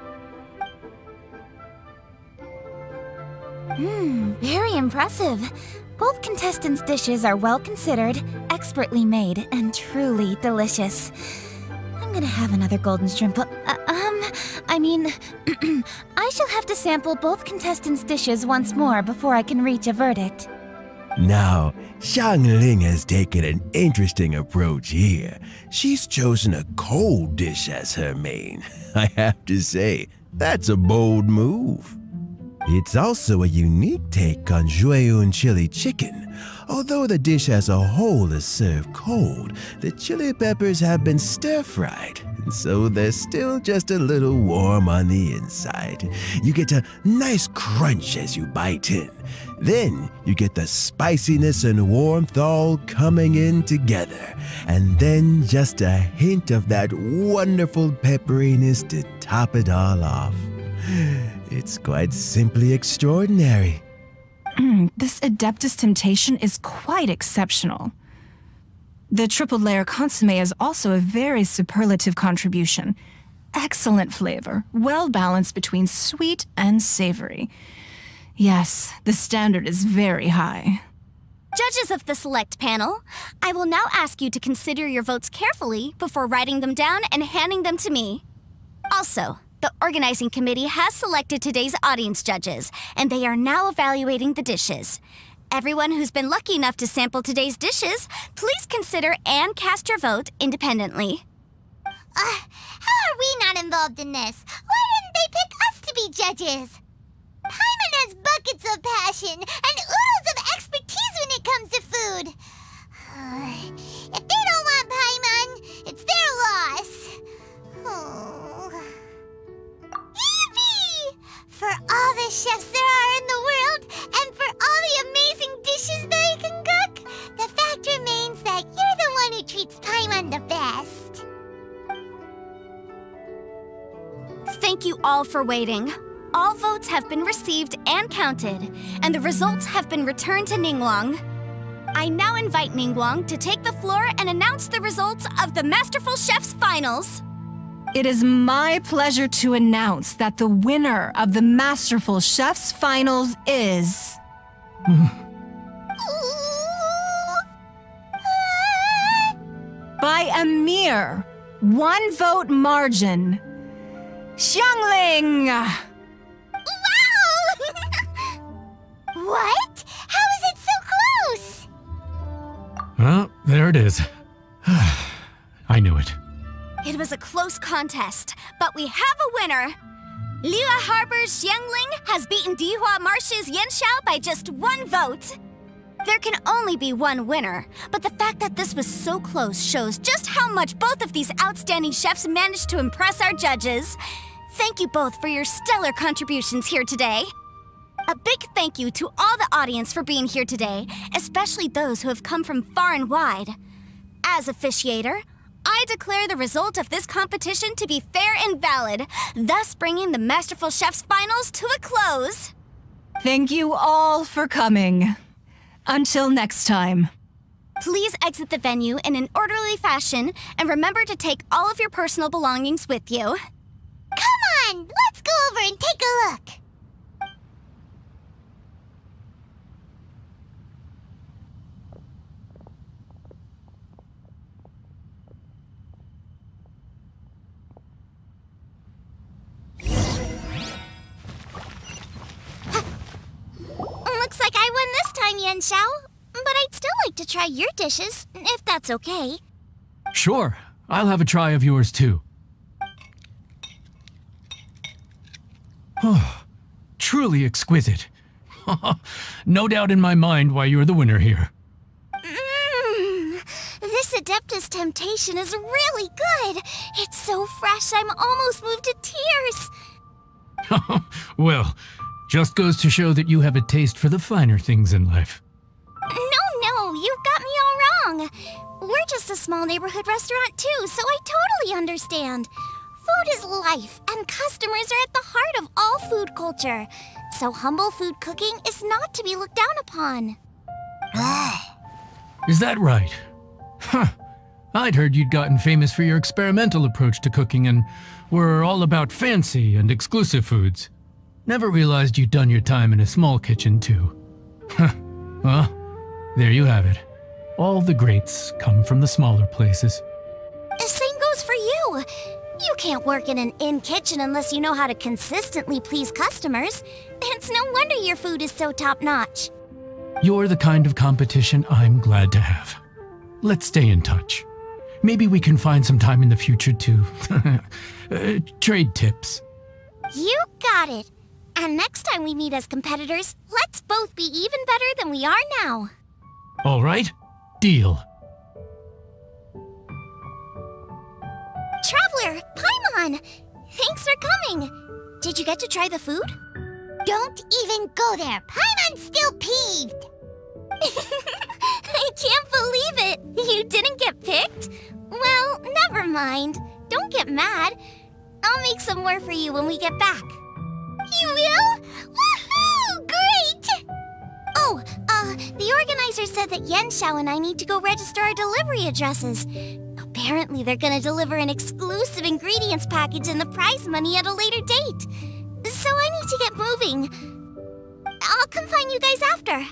Very impressive. Both contestants' dishes are well considered, expertly made, and truly delicious. I'm gonna have another golden shrimp. I shall have to sample both contestants' dishes once more before I can reach a verdict. Now, Xiangling has taken an interesting approach here. She's chosen a cold dish as her main. I have to say, that's a bold move. It's also a unique take on Jiyun chili chicken. Although the dish as a whole is served cold, the chili peppers have been stir-fried, so they're still just a little warm on the inside. You get a nice crunch as you bite in. Then you get the spiciness and warmth all coming in together. And then just a hint of that wonderful pepperiness to top it all off. It's quite simply extraordinary. This Adeptus Temptation is quite exceptional. The triple layer consommé is also a very superlative contribution. Excellent flavor, well balanced between sweet and savory. Yes, the standard is very high. Judges of the select panel, I will now ask you to consider your votes carefully before writing them down and handing them to me. Also, the organizing committee has selected today's audience judges, and they are now evaluating the dishes. Everyone who's been lucky enough to sample today's dishes, please consider and cast your vote independently. How are we not involved in this? Why didn't they pick us to be judges? Paimon has buckets of passion and oodles of expertise when it comes to food. you all for waiting. All votes have been received and counted, and the results have been returned to Ningguang. I now invite Ningguang to take the floor and announce the results of the Masterful Chef's Finals. It is my pleasure to announce that the winner of the Masterful Chef's Finals is... by a mere 1 vote margin, Xiangling! Wow! What? How is it so close? Well, there it is. I knew it. It was a close contest, but we have a winner. Liyue Harbor's Xiangling has beaten Dihua Marsh's Yanxiao by just 1 vote. There can only be one winner, but the fact that this was so close shows just how much both of these outstanding chefs managed to impress our judges. Thank you both for your stellar contributions here today. A big thank you to all the audience for being here today, especially those who have come from far and wide. As officiator, I declare the result of this competition to be fair and valid, thus bringing the Masterful Chef's Finals to a close. Thank you all for coming. Until next time. Please exit the venue in an orderly fashion, and remember to take all of your personal belongings with you. Come on, let's go over and take a look. Looks like I won this time, Yanxiao. But I'd still like to try your dishes, if that's okay. Sure, I'll have a try of yours too. Oh, truly exquisite. No doubt in my mind why you're the winner here. This Adeptus Temptation is really good. It's so fresh, I'm almost moved to tears. Well, just goes to show that you have a taste for the finer things in life. No, you've got me all wrong. We're just a small neighborhood restaurant too, so I totally understand. Food is life, and customers are at the heart of all food culture. So humble food cooking is not to be looked down upon. Is that right? Huh. I'd heard you'd gotten famous for your experimental approach to cooking and were all about fancy and exclusive foods. Never realized you'd done your time in a small kitchen too. Huh. Well, there you have it. All the greats come from the smaller places. The same goes for you. You can't work in an inn kitchen unless you know how to consistently please customers. It's no wonder your food is so top-notch. You're the kind of competition I'm glad to have. Let's stay in touch. Maybe we can find some time in the future to trade tips. You got it. And next time we meet as competitors, let's both be even better than we are now. All right, deal. Traveler, Paimon! Thanks for coming. Did you get to try the food? Don't even go there. Paimon's still peeved. I can't believe it. You didn't get picked? Well, never mind. Don't get mad. I'll make some more for you when we get back. You will? Woohoo! Great! Oh, the organizer said that Yanxiao and I need to go register our delivery addresses. Apparently they're gonna deliver an exclusive ingredients package and the prize money at a later date. So I need to get moving. I'll come find you guys after.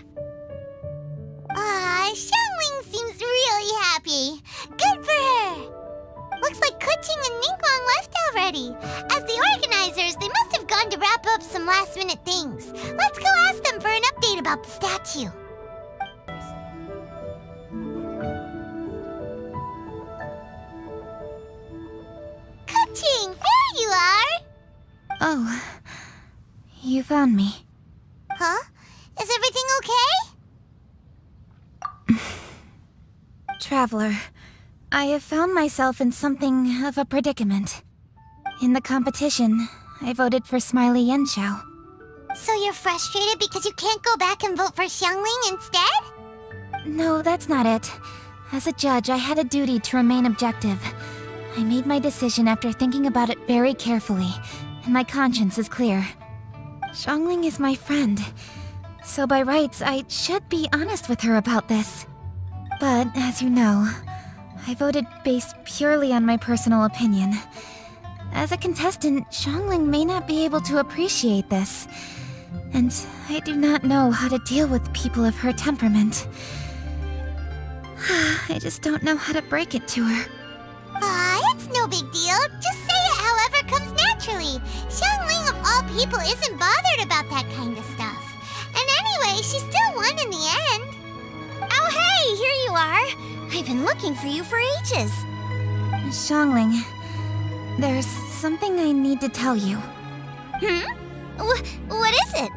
Xiangling seems really happy. Good for her. Looks like Keqing and Ningguang left already. As the organizers, they must have gone to wrap up some last-minute things. Let's go ask them for an update about the statue. Keqing, there you are! Oh, you found me. Huh? Is everything okay? Traveler, I have found myself in something of a predicament. In the competition, I voted for Smiley Yanxiao. So you're frustrated because you can't go back and vote for Xiangling instead? No, that's not it. As a judge, I had a duty to remain objective. I made my decision after thinking about it very carefully, and my conscience is clear. Xiangling is my friend, so by rights, I should be honest with her about this. But, as you know, I voted based purely on my personal opinion. As a contestant, Xiangling may not be able to appreciate this, and I do not know how to deal with people of her temperament. I just don't know how to break it to her. It's no big deal. Just say it however comes naturally. Xiangling of all people isn't bothered about that kind of stuff. And anyway, she still won in the end. Oh hey, here you are. I've been looking for you for ages. Xiangling, there's something I need to tell you. What is it?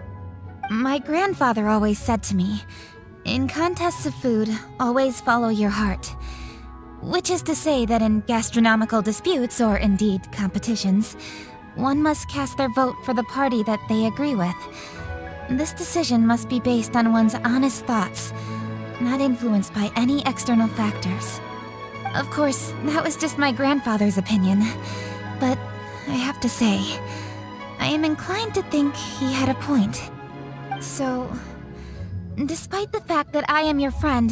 My grandfather always said to me, in contests of food, always follow your heart. Which is to say that in gastronomical disputes, or indeed competitions, one must cast their vote for the party that they agree with. This decision must be based on one's honest thoughts, not influenced by any external factors. Of course, that was just my grandfather's opinion, but I have to say, I am inclined to think he had a point. So, despite the fact that I am your friend,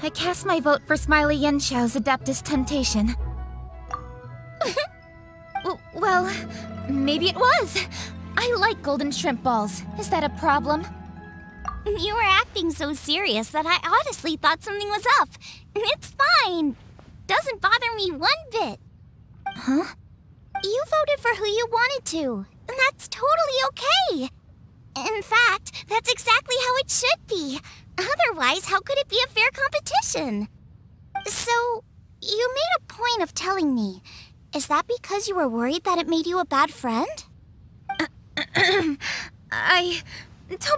I cast my vote for Smiley Yanxiao's Adeptus Temptation. Well, maybe it was. I like golden shrimp balls. Is that a problem? You were acting so serious that I honestly thought something was up. It's fine. Doesn't bother me one bit. Huh? You voted for who you wanted to, and that's totally okay. In fact, that's exactly how it should be. Otherwise, how could it be a fair competition? So, you made a point of telling me. Is that because you were worried that it made you a bad friend? Don't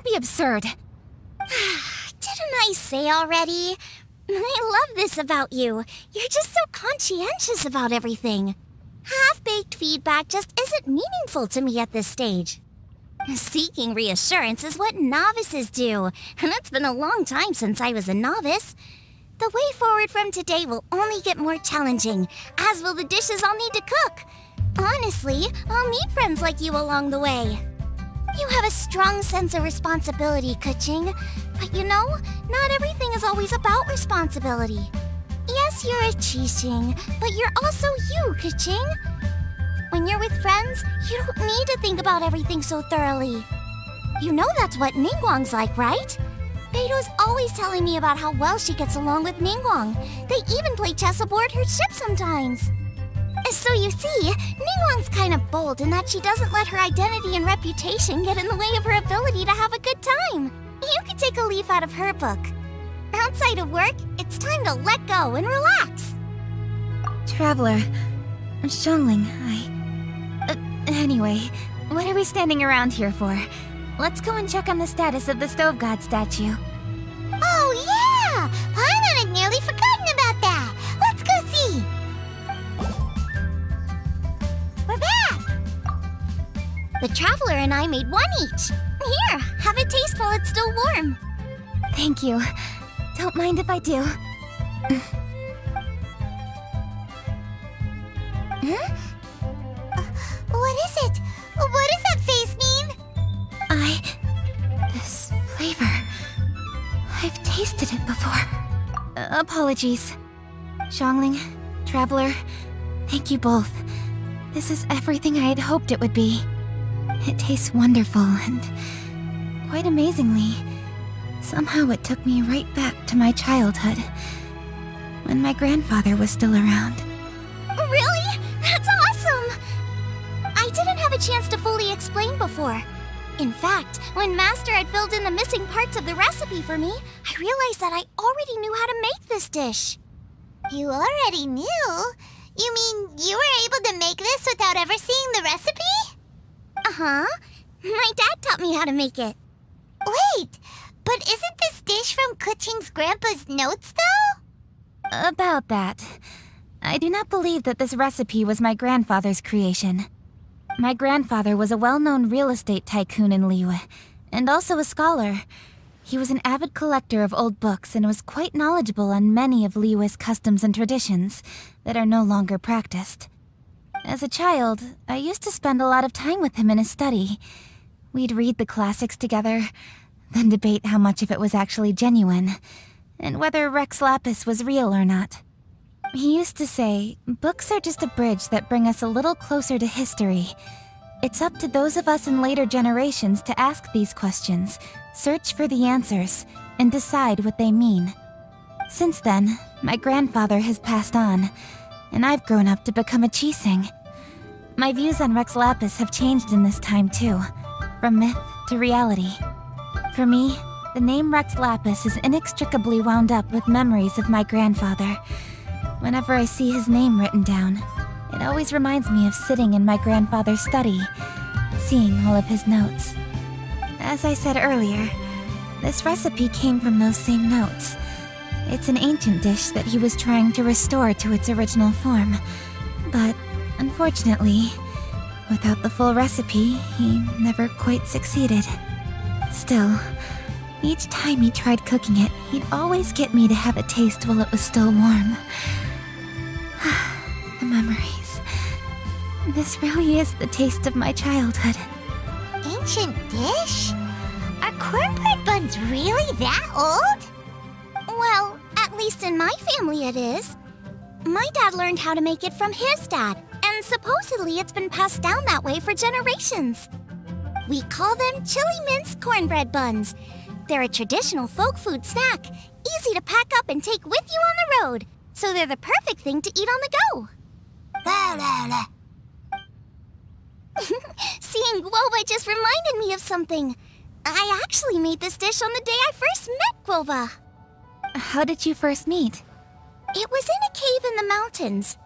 be absurd. Didn't I say already? I love this about you. You're just so conscientious about everything. Half-baked feedback just isn't meaningful to me at this stage. Seeking reassurance is what novices do, and it's been a long time since I was a novice. The way forward from today will only get more challenging, as will the dishes I'll need to cook. Honestly, I'll meet friends like you along the way. You have a strong sense of responsibility, Keqing. But you know, not everything is always about responsibility. Yes, you're a Qixing, but you're also you, Keqing. When you're with friends, you don't need to think about everything so thoroughly. You know that's what Ningguang's like, right? Beido's always telling me about how well she gets along with Ningguang. They even play chess aboard her ship sometimes. So you see, Ningguang's kind of bold in that she doesn't let her identity and reputation get in the way of her ability to have a good time. You could take a leaf out of her book. Outside of work, it's time to let go and relax. Traveler, Xiangling, Anyway, what are we standing around here for? Let's go and check on the status of the Stove God statue. Oh yeah! Paimon had nearly forgotten about that. Let's go see. We're back! The Traveler and I made one each. Here, have a taste while it's still warm. Thank you. Don't mind if I do. What is it? What does that face mean? This flavor... I've tasted it before. Apologies. Xiangling, Traveler, thank you both. This is everything I had hoped it would be. It tastes wonderful, and quite amazingly, somehow it took me right back to my childhood, when my grandfather was still around. Really? That's awesome! I didn't have a chance to fully explain before. In fact, when Master had filled in the missing parts of the recipe for me, I realized that I already knew how to make this dish. You already knew? You mean you were able to make this without ever seeing the recipe? Uh-huh. My dad taught me how to make it. Wait, but isn't this dish from Keqing's grandpa's notes, though? About that. I do not believe that this recipe was my grandfather's creation. My grandfather was a well-known real estate tycoon in Liyue, and also a scholar. He was an avid collector of old books and was quite knowledgeable on many of Liyue's customs and traditions that are no longer practiced. As a child, I used to spend a lot of time with him in his study. We'd read the classics together, then debate how much of it was actually genuine, and whether Rex Lapis was real or not. He used to say, books are just a bridge that bring us a little closer to history. It's up to those of us in later generations to ask these questions, search for the answers, and decide what they mean. Since then, my grandfather has passed on, and I've grown up to become a Qixing. My views on Rex Lapis have changed in this time too, from myth to reality. For me, the name Rex Lapis is inextricably wound up with memories of my grandfather. Whenever I see his name written down, it always reminds me of sitting in my grandfather's study, seeing all of his notes. As I said earlier, this recipe came from those same notes. It's an ancient dish that he was trying to restore to its original form. But, unfortunately, without the full recipe, he never quite succeeded. Still, each time he tried cooking it, he'd always get me to have a taste while it was still warm. The memories. This really is the taste of my childhood. Ancient dish? Are cornbread buns really that old? Well, at least in my family it is. My dad learned how to make it from his dad, and supposedly it's been passed down that way for generations. We call them chili mince cornbread buns. They're a traditional folk food snack, easy to pack up and take with you on the road, so they're the perfect thing to eat on the go. Seeing Guoba just reminded me of something. I actually made this dish on the day I first met Guoba. How did you first meet? It was in a cave in the mountains.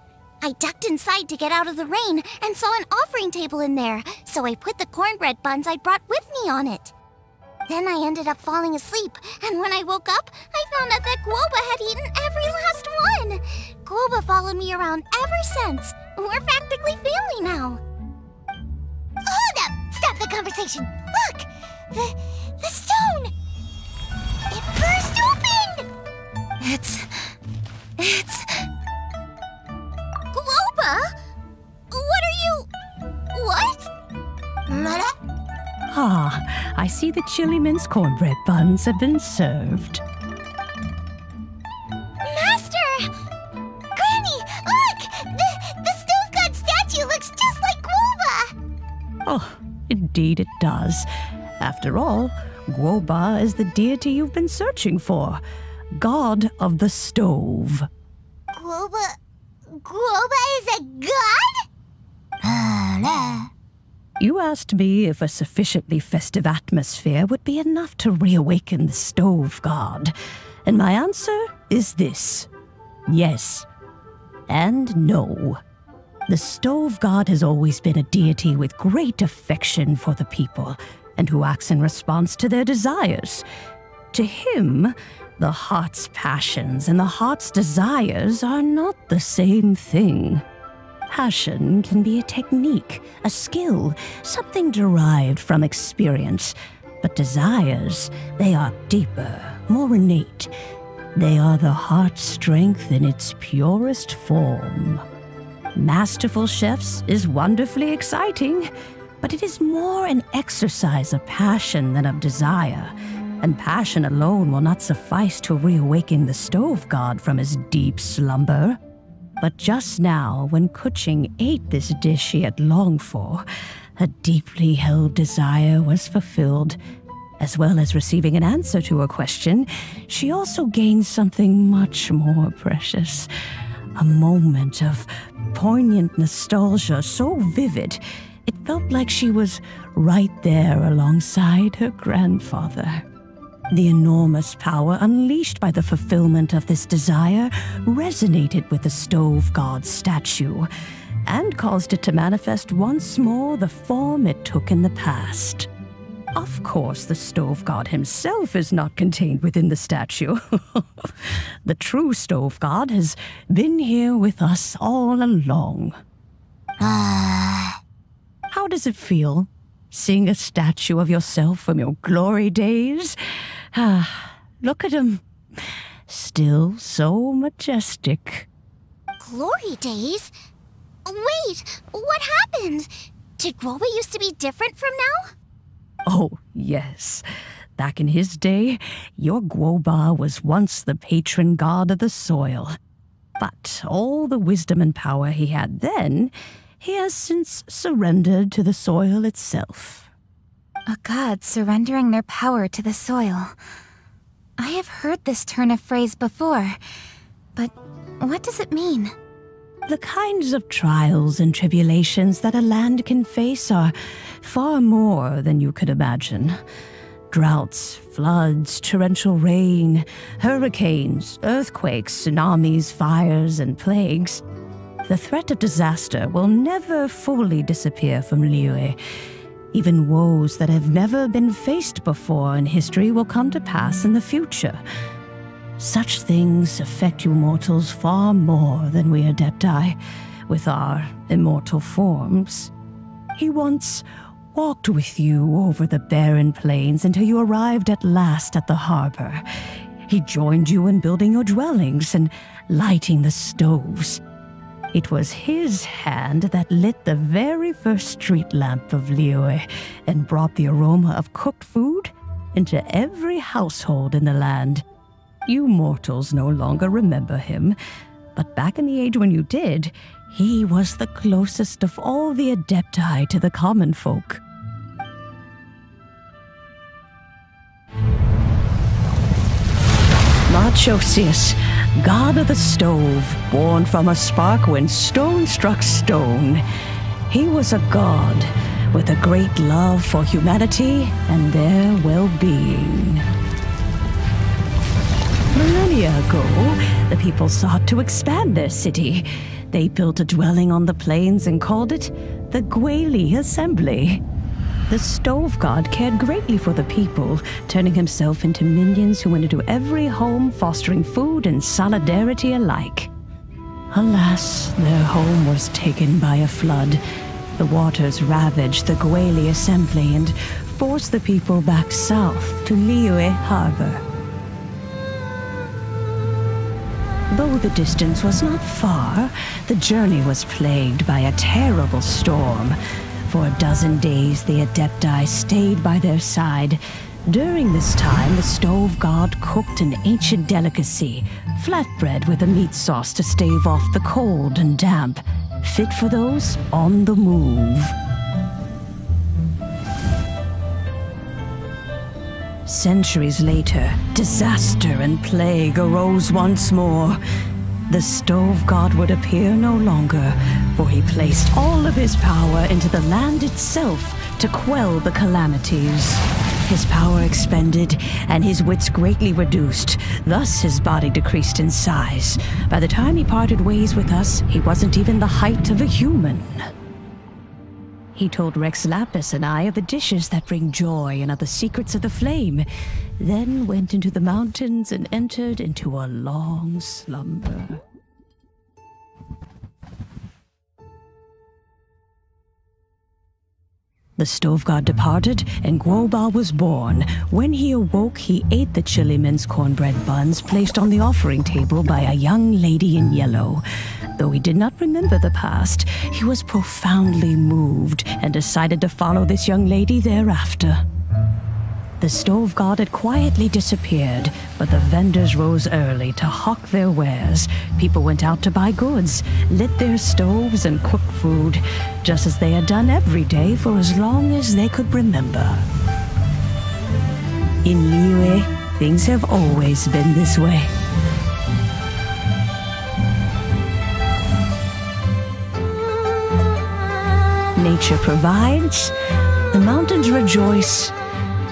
I ducked inside to get out of the rain and saw an offering table in there, so I put the cornbread buns I'd brought with me on it. Then I ended up falling asleep, and when I woke up, I found out that Guoba had eaten every last one. Guoba followed me around ever since. We're practically family now. Hold up! Stop the conversation! Look! The stone! It burst open! It's... Guoba? What are you... What? Ah, I see the chili mince cornbread buns have been served. Master! Granny, look! The stove god statue looks just like Guoba! Oh, indeed it does. After all, Guoba is the deity you've been searching for. God of the stove. Guoba is a god? You asked me if a sufficiently festive atmosphere would be enough to reawaken the stove god. And my answer is this. Yes. And no. The stove god has always been a deity with great affection for the people, and who acts in response to their desires. To him, the heart's passions and the heart's desires are not the same thing. Passion can be a technique, a skill, something derived from experience. But desires, they are deeper, more innate. They are the heart's strength in its purest form. Masterful chefs is wonderfully exciting, but it is more an exercise of passion than of desire. And passion alone will not suffice to reawaken the stove god from his deep slumber. But just now, when Keqing ate this dish she had longed for, a deeply held desire was fulfilled. As well as receiving an answer to her question, she also gained something much more precious. A moment of poignant nostalgia so vivid, it felt like she was right there alongside her grandfather. The enormous power unleashed by the fulfillment of this desire resonated with the stove god's statue and caused it to manifest once more the form it took in the past. Of course, the stove god himself is not contained within the statue. The true stove god has been here with us all along. How does it feel, seeing a statue of yourself from your glory days? Look at him. Still so majestic. Glory days? Wait, what happened? Did Guoba used to be different from now? Oh, yes. Back in his day, your Guoba was once the patron god of the soil. But all the wisdom and power he had then, he has since surrendered to the soil itself. A god surrendering their power to the soil. I have heard this turn of phrase before, but what does it mean? The kinds of trials and tribulations that a land can face are far more than you could imagine. Droughts, floods, torrential rain, hurricanes, earthquakes, tsunamis, fires, and plagues. The threat of disaster will never fully disappear from Liyue. Even woes that have never been faced before in history will come to pass in the future. Such things affect you mortals far more than we Adepti, with our immortal forms. He once walked with you over the barren plains until you arrived at last at the harbor. He joined you in building your dwellings and lighting the stoves. It was his hand that lit the very first street lamp of Liyue and brought the aroma of cooked food into every household in the land. You mortals no longer remember him, but back in the age when you did, he was the closest of all the Adepti to the common folk. Marchosius, god of the stove, born from a spark when stone struck stone. He was a god with a great love for humanity and their well-being. Millennia ago, the people sought to expand their city. They built a dwelling on the plains and called it the Gueli Assembly. The stove god cared greatly for the people, turning himself into minions who went into every home, fostering food and solidarity alike. Alas, their home was taken by a flood. The waters ravaged the Gueli Assembly and forced the people back south to Liyue Harbor. Though the distance was not far, the journey was plagued by a terrible storm. For a dozen days, the Adepti stayed by their side. During this time, the stove god cooked an ancient delicacy, flatbread with a meat sauce to stave off the cold and damp, fit for those on the move. Centuries later, disaster and plague arose once more. The stove god would appear no longer, for he placed all of his power into the land itself to quell the calamities. His power expended, and his wits greatly reduced. Thus his body decreased in size. By the time he parted ways with us, he wasn't even the height of a human. He told Rex Lapis and I of the dishes that bring joy and of the secrets of the flame, then went into the mountains and entered into a long slumber. The stove god departed, and Guoba was born. When he awoke, he ate the Chiliman's cornbread buns placed on the offering table by a young lady in yellow. Though he did not remember the past, he was profoundly moved and decided to follow this young lady thereafter. The stove god had quietly disappeared, but the vendors rose early to hawk their wares. People went out to buy goods, lit their stoves, and cooked food, just as they had done every day for as long as they could remember. In Liyue, things have always been this way. Nature provides, the mountains rejoice.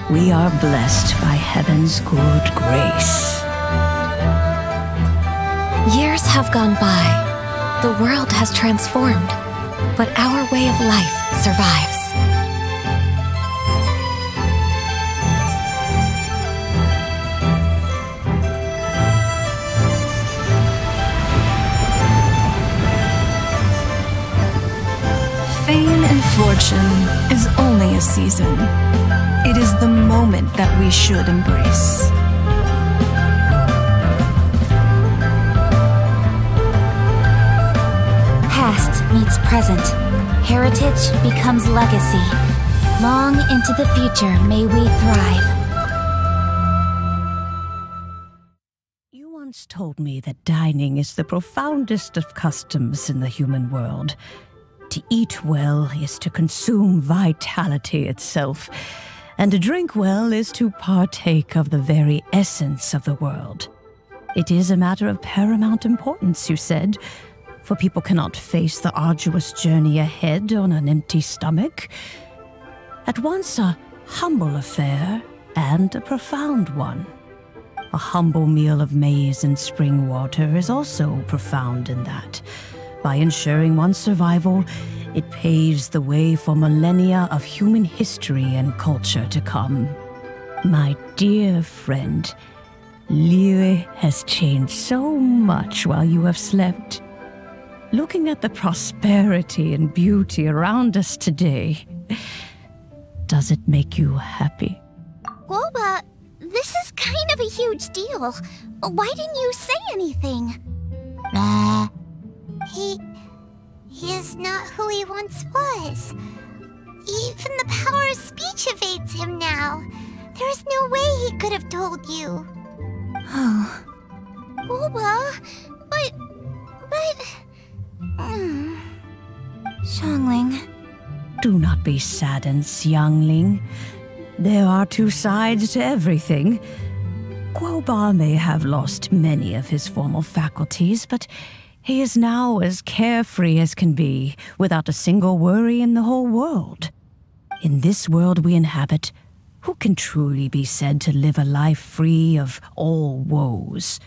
We are blessed by heaven's good grace. Years have gone by. The world has transformed, but our way of life survives. Fame and fortune is only a season. It is the moment that we should embrace. Past meets present. Heritage becomes legacy. Long into the future may we thrive. You once told me that dining is the profoundest of customs in the human world. To eat well is to consume vitality itself, and to drink well is to partake of the very essence of the world. It is a matter of paramount importance, you said, for people cannot face the arduous journey ahead on an empty stomach. At once a humble affair and a profound one. A humble meal of maize and spring water is also profound in that. By ensuring one's survival, it paves the way for millennia of human history and culture to come. My dear friend, Liyue has changed so much while you have slept. Looking at the prosperity and beauty around us today, does it make you happy? Guoba, this is kind of a huge deal. Why didn't you say anything? He is not who he once was. Even the power of speech evades him now. There is no way he could have told you. Oh. Guoba, but... Xiangling. Do not be saddened, Xiangling. There are two sides to everything. Guoba may have lost many of his formal faculties, but he is now as carefree as can be, without a single worry in the whole world. In this world we inhabit, who can truly be said to live a life free of all woes?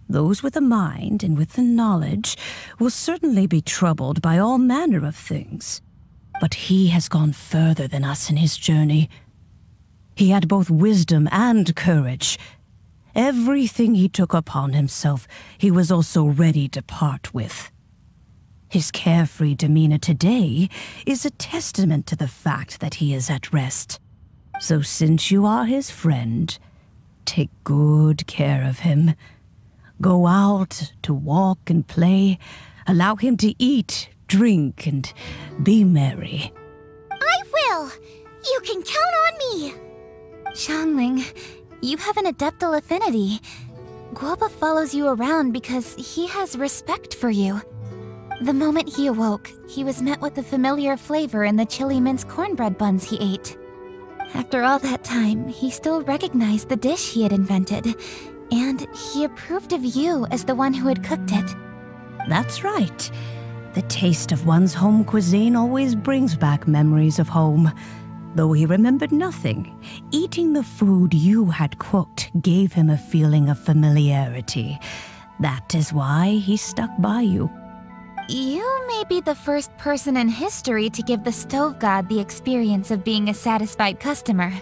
Those with a mind and with the knowledge will certainly be troubled by all manner of things. But he has gone further than us in his journey. He had both wisdom and courage. Everything he took upon himself, he was also ready to part with. His carefree demeanor today is a testament to the fact that he is at rest. So since you are his friend, take good care of him. Go out to walk and play. Allow him to eat, drink, and be merry. I will! You can count on me! Xiangling, you have an adeptal affinity. Guoba follows you around because he has respect for you. The moment he awoke, he was met with the familiar flavor in the chili mince cornbread buns he ate. After all that time, he still recognized the dish he had invented, and he approved of you as the one who had cooked it. That's right. The taste of one's home cuisine always brings back memories of home. Though he remembered nothing, eating the food you had cooked gave him a feeling of familiarity. That is why he stuck by you. You may be the first person in history to give the stove god the experience of being a satisfied customer.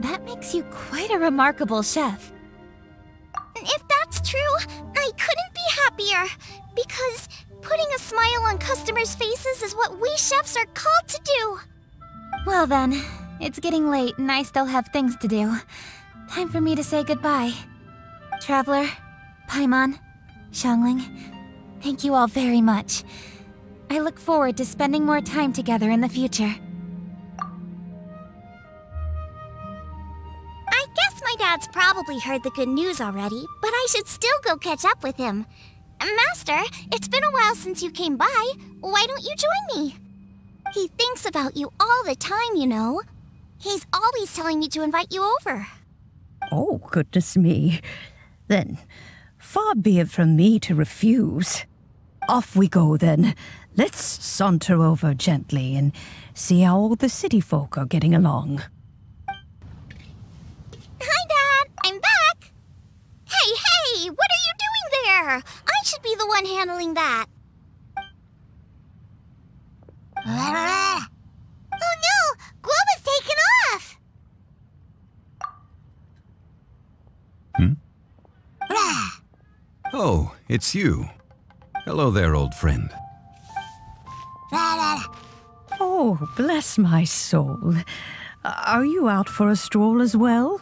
That makes you quite a remarkable chef. If that's true, I couldn't be happier. Because putting a smile on customers' faces is what we chefs are called to do. Well then, it's getting late and I still have things to do. Time for me to say goodbye. Traveler, Paimon, Xiangling, thank you all very much. I look forward to spending more time together in the future. I guess my dad's probably heard the good news already, but I should still go catch up with him. Master, it's been a while since you came by. Why don't you join me? He thinks about you all the time, you know. He's always telling me to invite you over. Oh, goodness me. Then, far be it from me to refuse. Off we go, then. Let's saunter over gently and see how all the city folk are getting along. Hi, Dad. I'm back. Hey, what are you doing there? I should be the one handling that. Oh no! Guoba's taken off! Oh, it's you. Hello there, old friend. Oh, bless my soul. Are you out for a stroll as well?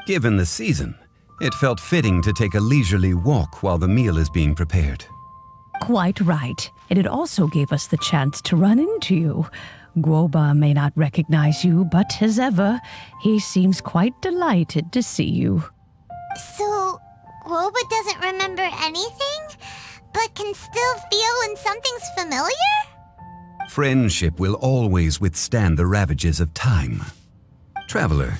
Given the season, it felt fitting to take a leisurely walk while the meal is being prepared. Quite right. And it also gave us the chance to run into you. Guoba may not recognize you, but as ever, he seems quite delighted to see you. So, Guoba doesn't remember anything, but can still feel when something's familiar? Friendship will always withstand the ravages of time. Traveler,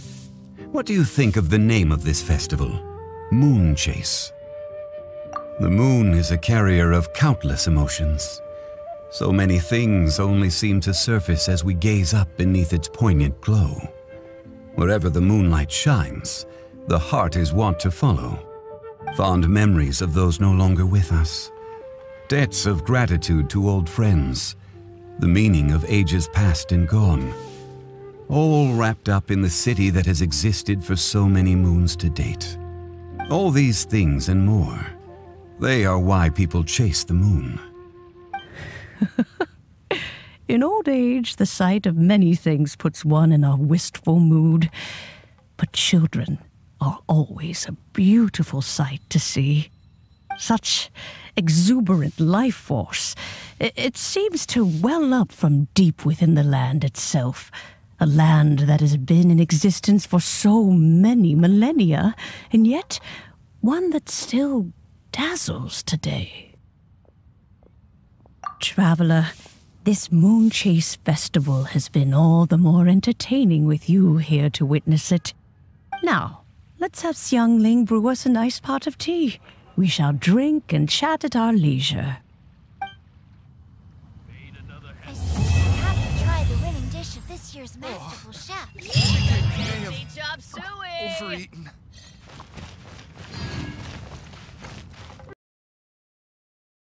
what do you think of the name of this festival? Moon Chase. The moon is a carrier of countless emotions. So many things only seem to surface as we gaze up beneath its poignant glow. Wherever the moonlight shines, the heart is wont to follow. Fond memories of those no longer with us. Debts of gratitude to old friends. The meaning of ages past and gone. All wrapped up in the city that has existed for so many moons to date. All these things and more. They are why people chase the moon. In old age, the sight of many things puts one in a wistful mood. But children are always a beautiful sight to see. Such exuberant life force. It seems to well up from deep within the land itself. A land that has been in existence for so many millennia, and yet one that still dazzles today. Traveler, this Moon Chase Festival has been all the more entertaining with you here to witness it. Now, let's have Xiangling brew us a nice pot of tea. We shall drink and chat at our leisure. I have to try the winning dish of this year's masterful chef. Great job, Suey! Overeaten.